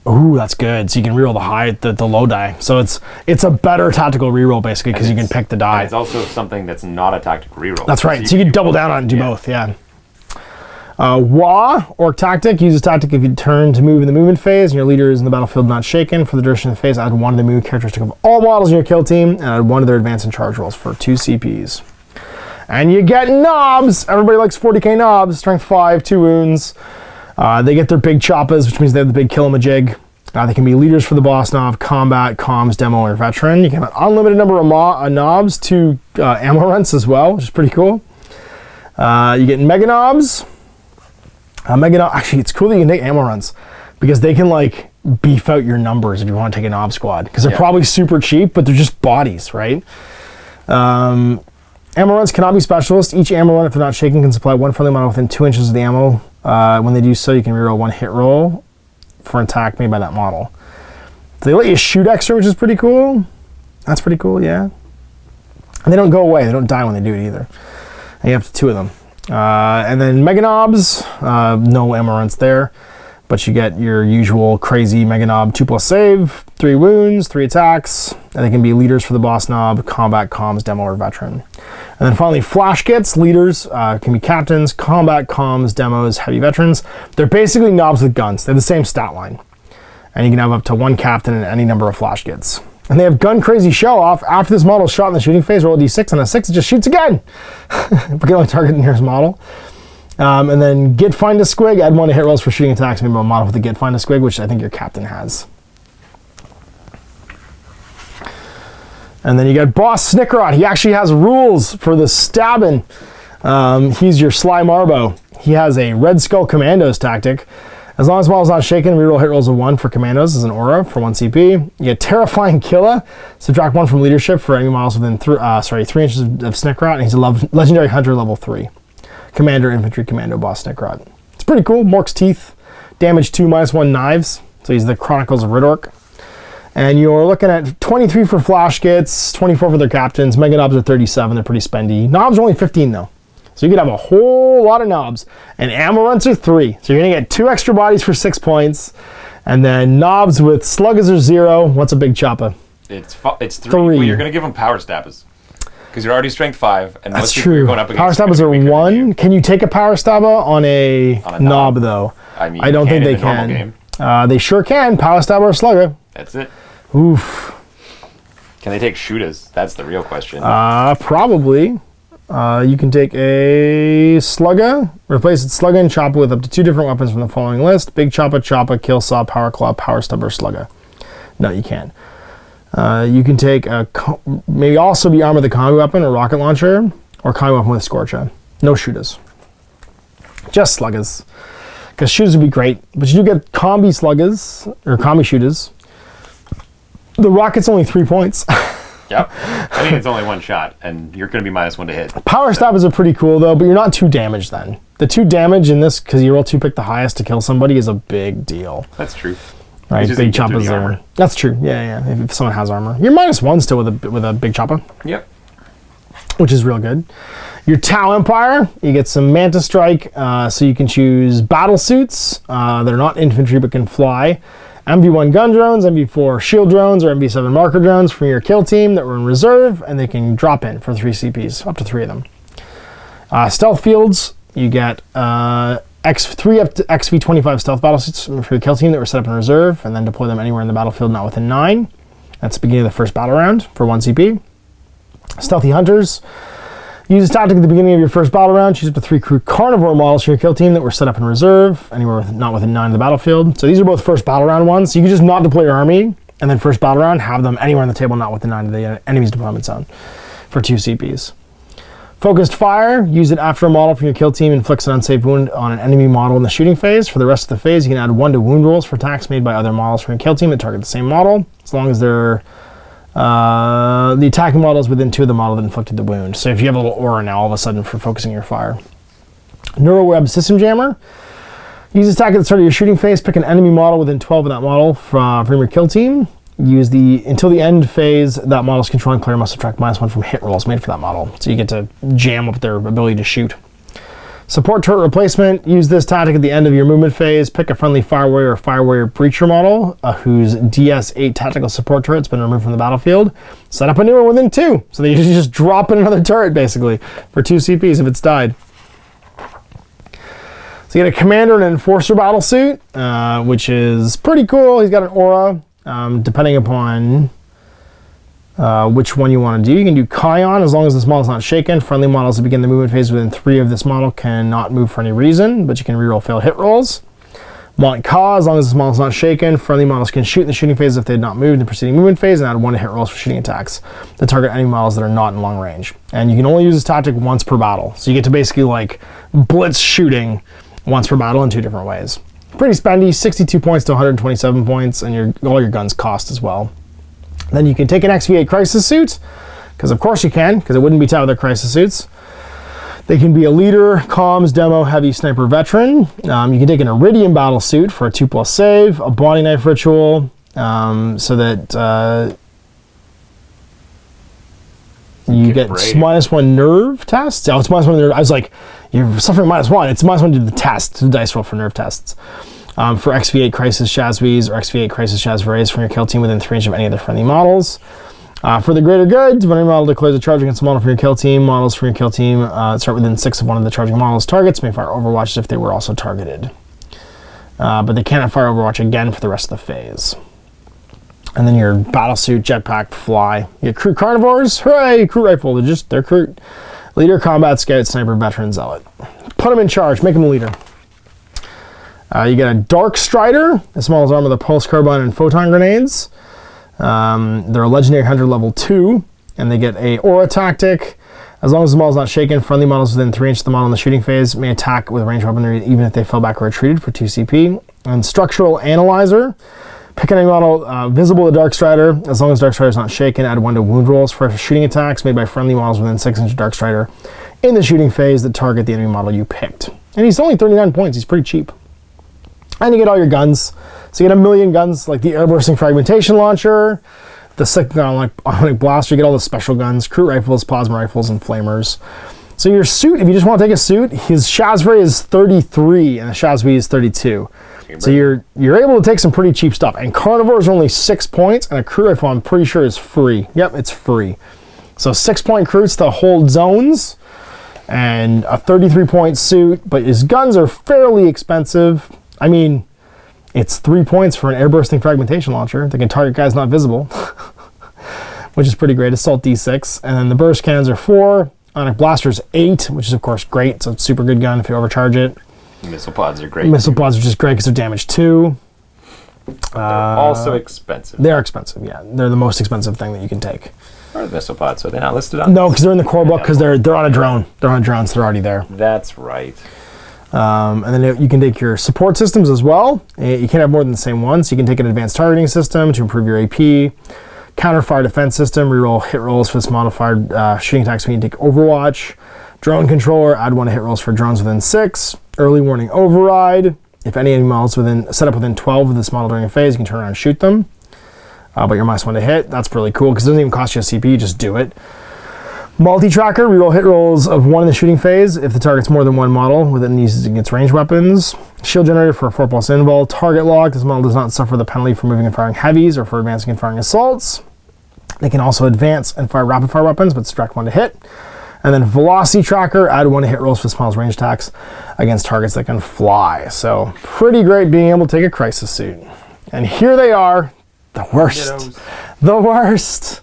Ooh, that's good. So you can reroll the low die. So it's a better tactical reroll basically because you can pick the die. It's also something that's not a tactical reroll. That's right. So you can double down on it and do both. Yeah. Wah, Orc tactic. Use this tactic if you turn to move in the movement phase and your leader is in the battlefield not shaken. For the duration of the phase, add 1 of the move characteristic of all models in your kill team and add 1 of their advance and charge rolls for 2 CPs. And you get knobs. Everybody likes 40k knobs. Strength 5, 2 wounds. They get their big choppas, which means they have the big kill-em-a-jig. They can be leaders for the boss knob, combat, comms, demo, or veteran. You can have an unlimited number of knobs to ammo rents as well, which is pretty cool. You get mega knobs. Actually, it's cool that you can take ammo runs because they can like beef out your numbers if you want to take a knob squad because they're probably super cheap, but they're just bodies, right? Ammo runs cannot be specialist. Each ammo run, if they're not shaken, can supply 1 friendly model within 2 inches of the ammo. When they do so, you can reroll 1 hit roll for an attack made by that model. They let you shoot extra, which is pretty cool. That's pretty cool, yeah. And they don't go away. They don't die when they do it either. And you have 2 of them. And then Mega Knobs, no ammo runs there, but you get your usual crazy Mega Knob 2+ save, 3 wounds, 3 attacks, and they can be leaders for the boss knob, combat, comms, demo, or veteran. And then finally, Flash Kits, leaders, can be captains, combat, comms, demos, heavy veterans. They're basically knobs with guns. They have the same stat line. And you can have up to 1 captain and any number of Flash Kits. And they have gun crazy show off. After this model is shot in the shooting phase, roll a d6, and a 6 it just shoots again. But can only target the nearest model. And then Get Find a Squig, add 1 to hit rolls for shooting attacks, maybe a model with the Get Find a Squig, which I think your captain has. And then you got Boss Snickerot. He actually has rules for the stabbing. He's your Sly Marbo. He has a Red Skull Commandos tactic. As long as the model's not shaken, reroll hit rolls of 1 for Commandos as an aura for 1 CP. You get Terrifying Killa. Subtract 1 from leadership for enemy models within 3 inches of Snickerot, and he's a Legendary Hunter level 3. Commander, Infantry, Commando, Boss Snickerot. It's pretty cool. Mork's Teeth. Damage 2, -1 knives. So he's the Chronicles of Ridork. And you're looking at 23 for Flash Kits, 24 for their captains. Mega Knobs are 37. They're pretty spendy. Knobs are only 15 though. So you could have a whole lot of knobs. And ammo runs are 3. So you're going to get 2 extra bodies for 6 points. And then knobs with sluggers are 0. What's a big choppa? It's 3. Well, you're going to give them power stabbers. Because you're already strength 5. And that's true. Going up power stabbers are 1. Can you take a power stabber on a knob though? I mean, I don't think they can. They sure can. Power stabber or slugger. That's it. Oof. Can they take shooters? That's the real question. Probably. You can take a slugger, replace it slugger and chopper with up to 2 different weapons from the following list: big chopper, kill saw, power claw, power stubber, slugger. No, you can't. You can take maybe also be armed with a combi weapon or rocket launcher, or combi weapon with scorcher. No shooters. Just sluggers. Because shooters would be great, but you do get combi sluggers or combi shooters. The rocket's only 3 points. Yep. I think it's only 1 shot, and you're going to be -1 to hit. Power stabbers are pretty cool, though, but you're not 2 damage then. The 2 damage in this, because you roll 2 pick the highest to kill somebody, is a big deal. That's true. Right, big choppers are. That's true. Yeah. If someone has armor, you're -1 still with a big chopper. Yep. Which is real good. Your Tau Empire, you get some Manta Strike, so you can choose battle suits. They're not infantry but can fly. MV1 gun drones, MV4 shield drones, or MV7 marker drones from your kill team that were in reserve, and they can drop in for 3 CPs, up to 3 of them. Stealth fields, you get 3 up to XV25 stealth battle suits for the kill team that were set up in reserve, and then deploy them anywhere in the battlefield not within 9. That's the beginning of the first battle round for 1 CP. Stealthy Hunters, Use this tactic at the beginning of your first battle round. Choose up to 3 crew carnivore models for your kill team that were set up in reserve, anywhere not within 9 of the battlefield. So these are both first battle round ones. So you can just not deploy your army, and then first battle round, have them anywhere on the table not within 9 of the enemy's deployment zone for 2 CPs. Focused fire, use it after a model from your kill team inflicts an unsafe wound on an enemy model in the shooting phase. For the rest of the phase, you can add 1 to wound rolls for attacks made by other models from your kill team that target the same model, as long as they're the attacking model is within 2 of the model that inflicted the wound. So if you have a little aura now, all of a sudden, for focusing your fire. Neuroweb System Jammer. Use this attack at the start of your shooting phase. Pick an enemy model within 12 of that model from your kill team. Use until the end phase, that model's controlling player must subtract -1 from hit rolls made for that model. So you get to jam up their ability to shoot. Support turret replacement. Use this tactic at the end of your movement phase. Pick a friendly Fire Warrior or Fire Warrior Breacher model whose DS8 tactical support turret's been removed from the battlefield. Set up a new one within 2. So that you just drop in another turret, basically, for 2 CPs if it's died. So you get a Commander and Enforcer battle suit, which is pretty cool. He's got an aura, depending upon which one you want to do. You can do Kion as long as this model is not shaken. Friendly models that begin the movement phase within 3 of this model cannot move for any reason, but you can reroll failed hit rolls. Mont Ka, as long as this model is not shaken. Friendly models can shoot in the shooting phase if they had not moved in the preceding movement phase, and add 1 to hit rolls for shooting attacks that target enemy models that are not in long range. And you can only use this tactic once per battle. So you get to basically like blitz shooting once per battle in 2 different ways. Pretty spendy, 62 points to 127 points, and all your guns cost as well. Then you can take an XV8 Crisis Suit, because of course you can, because it wouldn't be tied with their Crisis Suits. They can be a leader, comms, demo, heavy, sniper, veteran. You can take an Iridium Battle Suit for a 2+ save, a Body Knife Ritual, so that you get -1 nerve test. Oh, it's -1 nerve. I was like, you're suffering -1. It's -1 to the test, to the dice roll for nerve tests. For XV8 Crisis Shazvies or XV8 Crisis Shazvays from your kill team within 3 inches of any of the friendly models. For the greater good, if any model declares a charge against a model from your kill team, models from your kill team start within 6 of one of the charging models' targets may fire Overwatch as if they were also targeted. But they cannot fire Overwatch again for the rest of the phase. And then your battlesuit, jetpack, fly. Your crew carnivores, hooray! Crew rifle, they're crew. Leader, combat, scout, sniper, veteran, zealot. Put them in charge, make them a leader. You get a Dark Strider. This model's armed with a pulse carbine and photon grenades. They're a legendary hunter level 2, and they get a aura tactic. As long as the model's not shaken, friendly models within 3 inches of the model in the shooting phase may attack with ranged weaponry even if they fell back or retreated for 2 CP. And Structural Analyzer. Pick any model visible to Dark Strider. As long as Dark Strider is not shaken, add 1 to wound rolls for shooting attacks made by friendly models within 6 inches of Dark Strider in the shooting phase that target the enemy model you picked. And he's only 39 points. He's pretty cheap. And you get all your guns. So you get 1,000,000 guns, like the air-bursting fragmentation launcher, the cyclonic blaster. You get all the special guns, crew rifles, plasma rifles, and flamers. So your suit, if you just want to take a suit, his Shazray is 33 and the Shazvi is 32. So you're able to take some pretty cheap stuff. And carnivores are only 6 points, and a crew rifle I'm pretty sure is free. Yep, it's free. So 6-point crews to hold zones, and a 33-point suit, but his guns are fairly expensive. I mean, it's 3 points for an air-bursting fragmentation launcher that can target guys not visible, which is pretty great. Assault D6. And then the burst cannons are 4. Ionic Blaster's 8, which is, of course, great. So it's a super good gun if you overcharge it. Missile pods are great. Missile pods are just great because they're damage 2. They're also expensive. They are expensive, yeah. They're the most expensive thing that you can take. Or the missile pods, so they're not listed on No, because they're in the core book because they're on a drone. They're on a drone, so they're already there. That's right. And then you can take your support systems as well. You can't have more than the same one. So you can take an advanced targeting system to improve your AP, counter-fire defense system, reroll hit rolls for this modified shooting attacks when you take Overwatch, drone controller, add 1 to hit rolls for drones within 6, early warning override. If any enemy models set up within 12 of this model during a phase, you can turn around and shoot them. But you're -1 to hit. That's really cool because it doesn't even cost you a CP, you just do it. Multi-tracker, reroll hit rolls of 1 in the shooting phase if the target's more than 1 model within uses against ranged weapons. Shield generator for a 4+ invul. Target lock, this model does not suffer the penalty for moving and firing heavies or for advancing and firing assaults. They can also advance and fire rapid fire weapons, but subtract 1 to hit. And then velocity tracker, add 1 to hit rolls for this model's range attacks against targets that can fly. So pretty great being able to take a crisis suit. And here they are, the worst. The worst.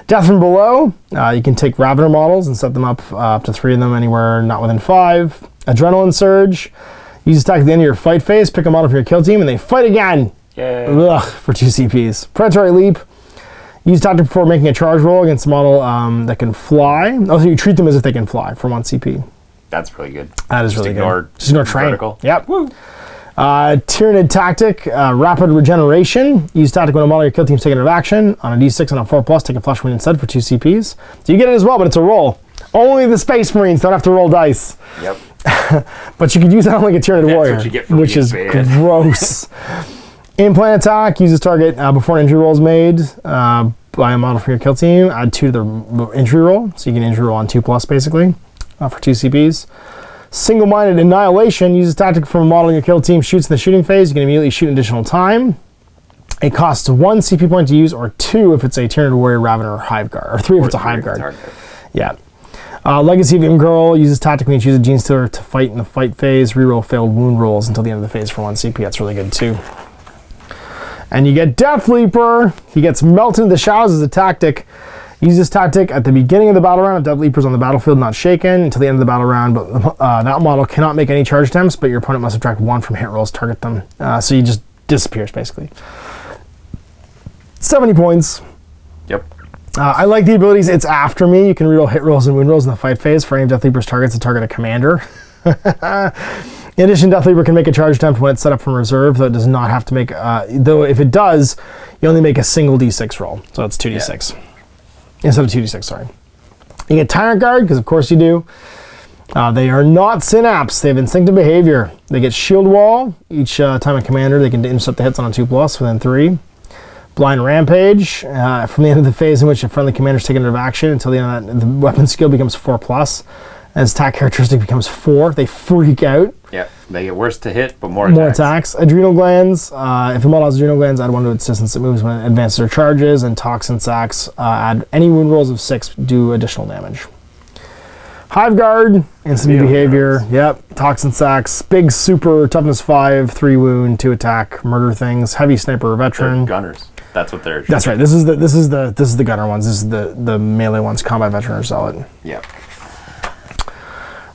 Death from below. You can take Ravener models and set them up to 3 of them anywhere not within 5. Adrenaline surge. Use attack at the end of your fight phase. Pick a model from your kill team, and they fight again. Yay. Ugh, for 2 CPs. Predatory leap. Use tactic before making a charge roll against a model that can fly. Also, you treat them as if they can fly for 1 CP. That's really good. That is really good. Just ignore train. Vertical. Yep. Woo. Tyranid tactic, rapid regeneration. Use tactic when a model of your kill team's taken out of action. On a d6 and a 4+, take a flesh wound instead for 2 CPs. So you get it as well, but it's a roll. Only the Space Marines don't have to roll dice. Yep. But you could use that on like a Tyranid warrior, what you get for which is bad. Gross. Implant attack, uses target before an injury roll is made by a model from your kill team. Add 2 to the injury roll, so you can injury roll on 2+, basically, for 2 CPs. Single-minded annihilation, uses tactic from a model in your kill team, shoots in the shooting phase. You can immediately shoot an additional time. It costs 1 CP point to use, or 2 if it's a Tyranid warrior, Ravener, or Hive Guard, or 3 if it's a Hive Guard. Yeah. Legacy of Guerrilla uses tactic when you choose a Gene Stealer to fight in the fight phase. Reroll failed wound rolls until the end of the phase for 1 CP. That's really good too. And you get Death Leaper. He gets melted into the shadows as a tactic. Use this tactic at the beginning of the battle round. If Death Leaper's on the battlefield, not shaken until the end of the battle round. But that model cannot make any charge attempts, but your opponent must subtract 1 from hit rolls, target them. So he just disappears basically. 70 points. Yep. I like the abilities. It's after me. You can reroll hit rolls and wound rolls in the fight phase for any of Death Leaper's targets to target a commander. In addition, Death Leaper can make a charge attempt when it's set up from reserve, though it does not have to make, though if it does, you only make a single d6 roll. So it's 2d6. Yeah. Instead of 2d6, sorry. You get Tyrant Guard, because of course you do. They are not Synapse. They have instinctive behavior. They get Shield Wall. Each time a commander, they can intercept the hits on a 2+ within 3. Blind Rampage, from the end of the phase in which a friendly commander is taken out of action until the end of that, the weapon skill becomes 4+. As attack characteristic becomes 4, they freak out. Yeah, they get worse to hit, but more attacks. Adrenal Glands, if a model has adrenal glands, add 1 to its distance it moves when it advances or charges. And Toxin Sacs, add any wound rolls of 6, do additional damage. Hive Guard, instant behavior. Yep, Toxin Sacs, big super, toughness 5, 3 wound, 2 attack, murder things, heavy sniper veteran. They're gunners. That's what they're. That's right. This is the gunner ones. This is the melee ones. Combat veteran or zealot. Yep.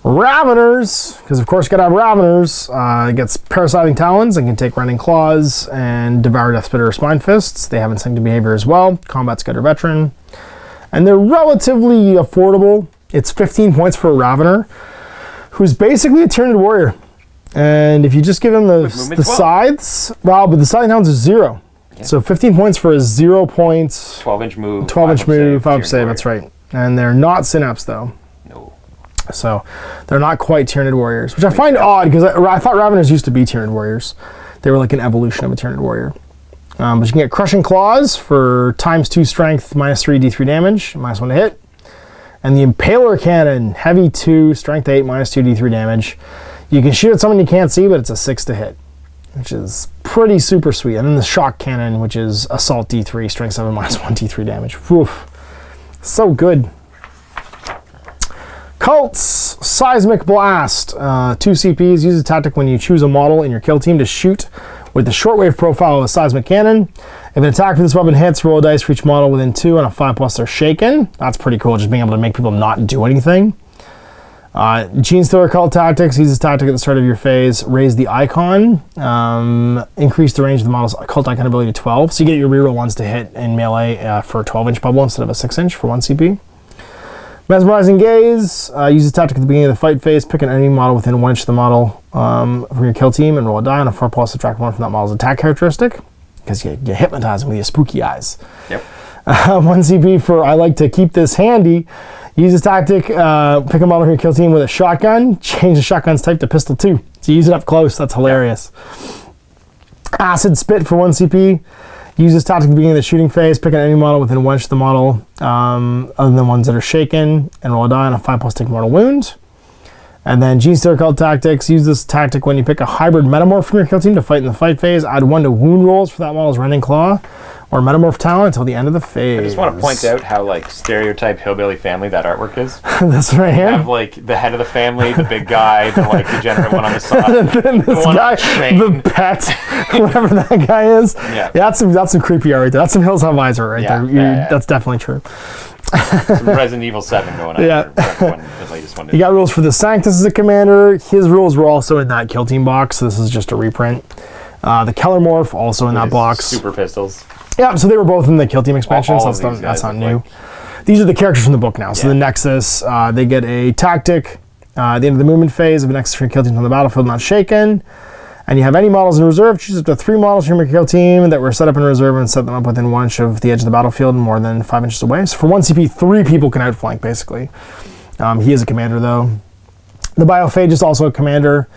Raveners, because of course you gotta have Raveners. It gets Parasiting Talons and can take Rending Claws and Devour Death Spitter or Spine Fists. They have instinctive behavior as well. Combat Scudder Veteran. And they're relatively affordable. It's 15 points for a Ravener, who's basically a Tyranid warrior. And if you just give him the scythes, well, but the Scything Talons are 0. Yeah. So 15 points for a 0 points. 12-inch move. 12-inch move, 5 save, that's right. And they're not Synapse though. So they're not quite Tyranid warriors, which I find odd because I thought Raveners used to be Tyranid warriors. They were like an evolution of a Tyranid warrior. But you can get Crushing Claws for ×2 strength, -3 d3 damage, -1 to hit. And the Impaler Cannon, heavy 2, strength 8, -2 d3 damage. You can shoot at someone you can't see, but it's a 6 to hit, which is pretty super sweet. And then the Shock Cannon, which is assault d3, strength 7, -1 d3 damage. Woof. So good. Cults, Seismic Blast, 2 CPs. Use a tactic when you choose a model in your kill team to shoot with the shortwave profile of a seismic cannon. If an attack for this weapon hits, roll a dice for each model within 2, and a 5+ they're shaken. That's pretty cool, just being able to make people not do anything. Gene Stealer Cult Tactics, use this tactic at the start of your phase. Raise the icon, increase the range of the model's cult icon ability to 12. So you get your reroll ones to hit in melee for a 12-inch bubble instead of a 6-inch for 1 CP. Mesmerizing Gaze, use this tactic at the beginning of the fight phase. Pick an enemy model within 1 inch of the model from your kill team and roll a die on a 4+, subtract 1 from that model's attack characteristic, because you hypnotize them with your spooky eyes. Yep. 1 CP for I like to keep this handy. Use this tactic, pick a model from your kill team with a shotgun, change the shotgun's type to pistol 2. So use it up close, that's hilarious. Yep. Acid Spit for 1 CP. Use this tactic at the beginning of the shooting phase. Pick an enemy model within 1 inch of the model, other than ones that are shaken, and roll a die on a 5+ take mortal wound. And then Gene Stealer called Tactics. Use this tactic when you pick a hybrid metamorph from your kill team to fight in the fight phase. Add 1 to wound rolls for that model's Rending Claw or Metamorph Talon until the end of the phase. I just want to point out how like stereotype hillbilly family that artwork is. This right here. You have like the head of the family, the big guy, the like degenerate one on the side. And then this guy, the pet, whoever that guy is. Yeah. That's some creepy art right there. That's some Hills Have Eyes art right there. That's definitely true. Some Resident Evil 7 going on. Yeah. The latest one. You got rules for the Sanctus as a commander. His rules were also in that kill team box, so this is just a reprint. The Kellermorph also in that box. Super pistols. Yeah, so they were both in the kill team expansion, so that's not new. These are the characters from the book now. So the Nexus, they get a tactic at the end of the movement phase. If a Nexus for your kill team on the battlefield not shaken, and you have any models in reserve, choose up to 3 models from your kill team that were set up in reserve and set them up within 1 inch of the edge of the battlefield and more than 5 inches away. So for 1 CP, 3 people can outflank, basically. He is a commander, though. The Biophage is also a commander.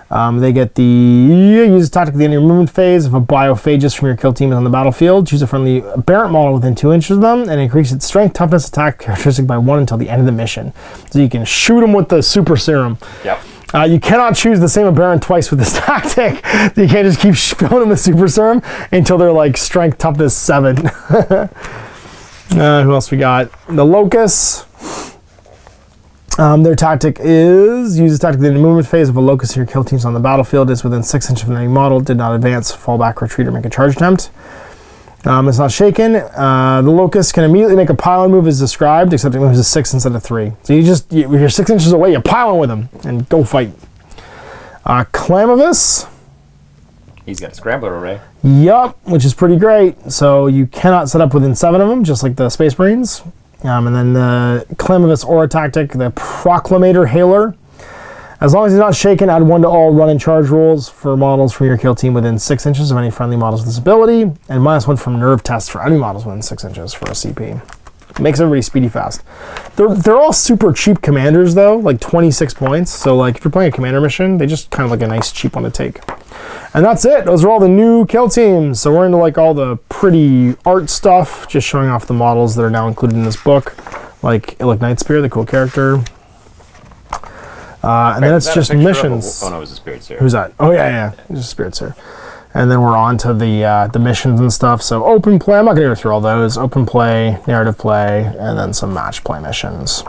They get the use a tactic at the end of your movement phase. If a Biophagist from your kill team is on the battlefield, choose a friendly aberrant model within 2 inches of them and increase its strength, toughness, attack characteristic by 1 until the end of the mission. So you can shoot them with the super serum. Yep. You cannot choose the same aberrant twice with this tactic. You can't just keep filling them with super serum until they're like strength, toughness 7. Who else we got? The Locust. Their tactic is use a tactic in the movement phase of a locust your kill teams on the battlefield is within 6 inches of an enemy model, did not advance, fall back, retreat, or make a charge attempt. It's not shaken. The locust can immediately make a pylon move as described, except it moves to 6 instead of 3. So you're 6 inches away, you pylon with him and go fight. Clamavis. He's got a scrambler array. Yup, which is pretty great. So you cannot set up within 7 of them, just like the Space Marines. And then the Clamavis Aura tactic, the Proclamator Hailer. As long as he's not shaken, add 1 to all run and charge rolls for models from your kill team within 6 inches of any friendly models with this ability, and -1 from nerve tests for any models within 6 inches for a CP. Makes everybody speedy fast. They're all super cheap commanders though, like 26 points. So like if you're playing a commander mission, they just kind of like a nice cheap one to take. And that's it. Those are all the new kill teams. So we're into like all the pretty art stuff, just showing off the models that are now included in this book, like Illic Nightspear, the cool character. And then it's just missions. Oh no, it was a Spirit Seer. Who's that? Oh yeah, it's a Spirit Seer. And then we're on to the missions and stuff. So open play, I'm not gonna go through all those. Open play, narrative play, and then some match play missions.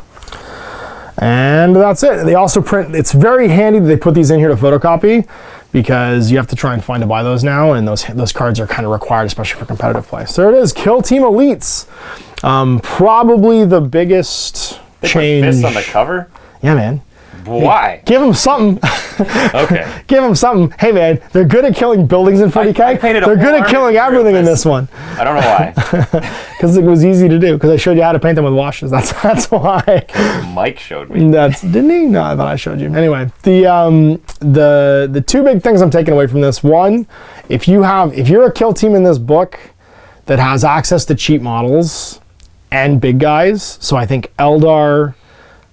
And that's it. They also print, it's very handy that they put these in here to photocopy because you have to try and find to buy those now, and those cards are kind of required, especially for competitive play. So there it is, Kill Team Elites. Probably the biggest change. They put fists on the cover? Yeah, man. Why? Give them something. Okay. Give them something. Hey, man, they're good at killing buildings in 40k. They're good at killing everything in this one. I don't know why. Because it was easy to do. Because I showed you how to paint them with washes. That's why. Mike showed me. Didn't he? No, I thought I showed you. Anyway, the 2 big things I'm taking away from this. One, if you're a kill team in this book that has access to cheap models and big guys, so I think Eldar,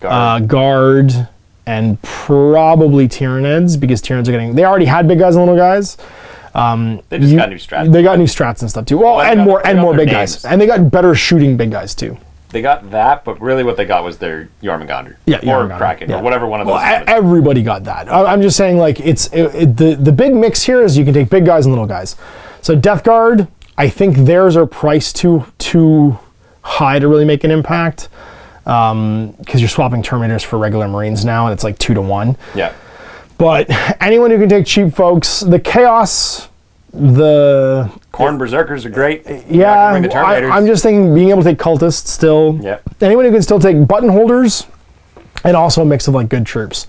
Guard, and probably Tyranids, because Tyranids are getting, they already had big guys and little guys. They just got new strats. They got new strats and stuff too. Well, and more big guys. And they got better shooting big guys too. They got that, but really what they got was their Jormungandr. Yeah, or Kraken, or whatever one of those. Well, everybody got that. I'm just saying, like, the big mix here is you can take big guys and little guys. So Death Guard, I think theirs are priced too high to really make an impact. Because you're swapping Terminators for regular Marines now, and it's like 2 to 1. Yeah. But anyone who can take cheap folks, the Chaos, the Khorne Berserkers are great. Yeah, bring the Terminators. I'm just thinking being able to take Cultists still. Yeah. Anyone who can still take button holders, and also a mix of like good troops.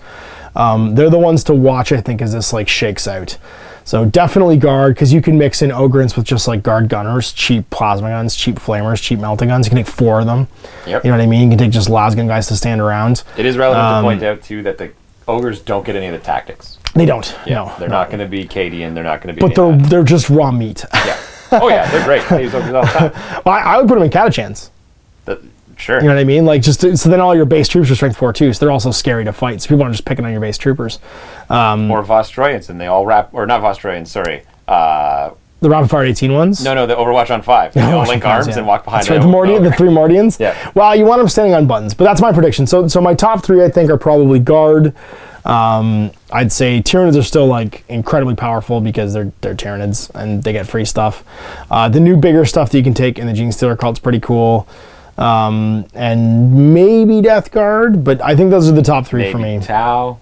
They're the ones to watch, I think, as this like shakes out. So definitely Guard, because you can mix in Ogrins with just like Guard Gunners, cheap Plasma Guns, cheap Flamers, cheap Melting Guns. You can take 4 of them. Yep. You know what I mean? You can take just Lasgun guys to stand around. It is relevant to point out, too, that the Ogres don't get any of the tactics. They don't. Yeah, no. They're not going to be Cadian. They're not going to be... But they're just raw meat. Yeah. Oh, yeah. They're great. I use Ogres all the time. Well, I would put them in Catachans. Sure. You know what I mean? Like, just so then all your base troops are strength 4 too, so they're also scary to fight. So people aren't just picking on your base troopers. Or Vostroyans, and they all wrap... Or not Vostroyans, sorry. The rapid fire 18 ones? No, the Overwatch on 5. They all link arms and walk behind them. The 3 Mordians? Yeah. Well, you want them standing on buttons, but that's my prediction. So my top 3, I think, are probably Guard. I'd say Tyranids are still like incredibly powerful because they're Tyranids and they get free stuff. The new bigger stuff that you can take in the Gene Stealer cult's pretty cool. And maybe Death Guard, but I think those are the top 3 for me. Tau.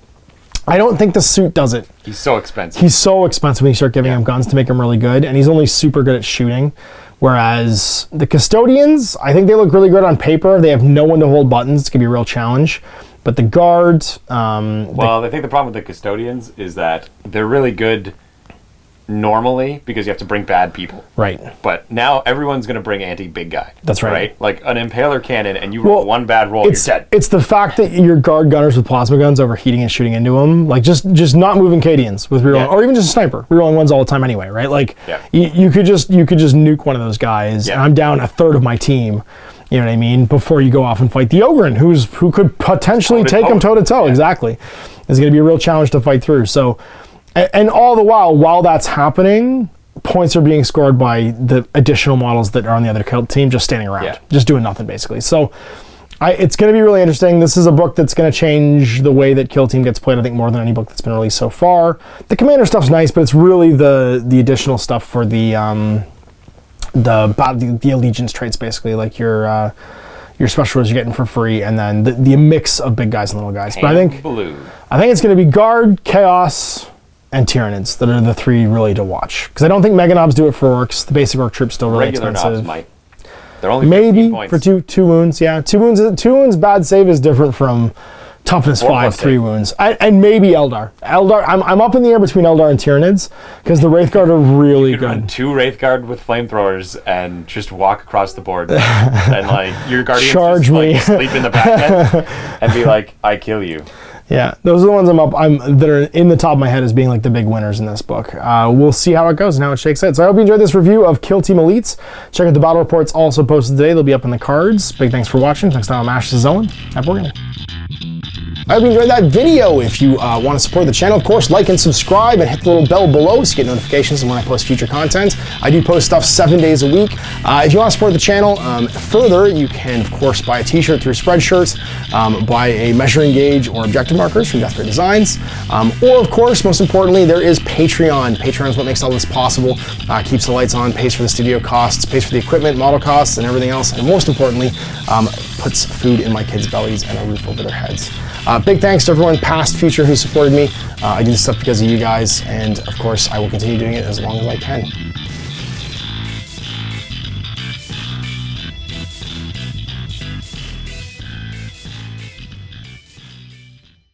I don't think the suit does it. He's so expensive. He's so expensive when you start giving him guns to make him really good, and he's only super good at shooting. Whereas the Custodians, I think they look really good on paper. They have no one to hold buttons. It's going to be a real challenge. But the Guards... well, I think the problem with the Custodians is that they're really good normally because you have to bring bad people. Right. But now everyone's going to bring anti-big guy. That's right. Like an Impaler cannon and you roll one bad roll, you're dead. It's the fact that your guard gunners with plasma guns overheating and shooting into them, like just not moving Cadians with reroll, or even just a sniper, rerolling ones all the time anyway, right? Like you could just nuke one of those guys, and I'm down a third of my team. You know what I mean? Before you go off and fight the Ogren, who could potentially take him toe to toe. Exactly, it's going to be a real challenge to fight through. So. And all the while that's happening, points are being scored by the additional models that are on the other kill team just standing around, just doing nothing basically. So it's going to be really interesting. This is a book that's going to change the way that Kill Team gets played, I think, more than any book that's been released so far. The Commander stuff's nice, but it's really the additional stuff for the allegiance traits, basically, like your special rules you're getting for free, and then the mix of big guys and little guys. But I think it's going to be Guard, Chaos, and Tyranids that are the 3 really to watch. Because I don't think Mega Knobs do it for orcs. The basic orc troop's still really expensive. Knobs might. They're only 15 points. For two wounds, yeah. 2 wounds bad save is different from toughness 5, 3 wounds. And maybe Eldar. I'm up in the air between Eldar and Tyranids because the Wraithguard are really good. Run 2 Wraithguard with flamethrowers and just walk across the board and like your guardians charge just, me, like, sleep in the back end and be like, I kill you. Yeah, those are the ones that are in the top of my head as being like the big winners in this book. We'll see how it goes and how it shakes out. So I hope you enjoyed this review of Kill Team Elites. Check out the battle reports also posted today. They'll be up in the cards. Big thanks for watching. Next time, I'm Ash, this is Owen. Happy Wargaming. I hope you enjoyed that video. If you want to support the channel, of course, like and subscribe and hit the little bell below so you get notifications when I post future content. I do post stuff 7 days a week. If you want to support the channel further, you can, of course, buy a t-shirt through Spreadshirt, buy a measuring gauge or objective markers from Death Ray Designs, or, of course, most importantly, there is Patreon. Patreon is what makes all this possible, keeps the lights on, pays for the studio costs, pays for the equipment, model costs, and everything else, and most importantly, puts food in my kids' bellies and a roof over their heads. Big thanks to everyone, past, future, who supported me. I do this stuff because of you guys, and of course, I will continue doing it as long as I can.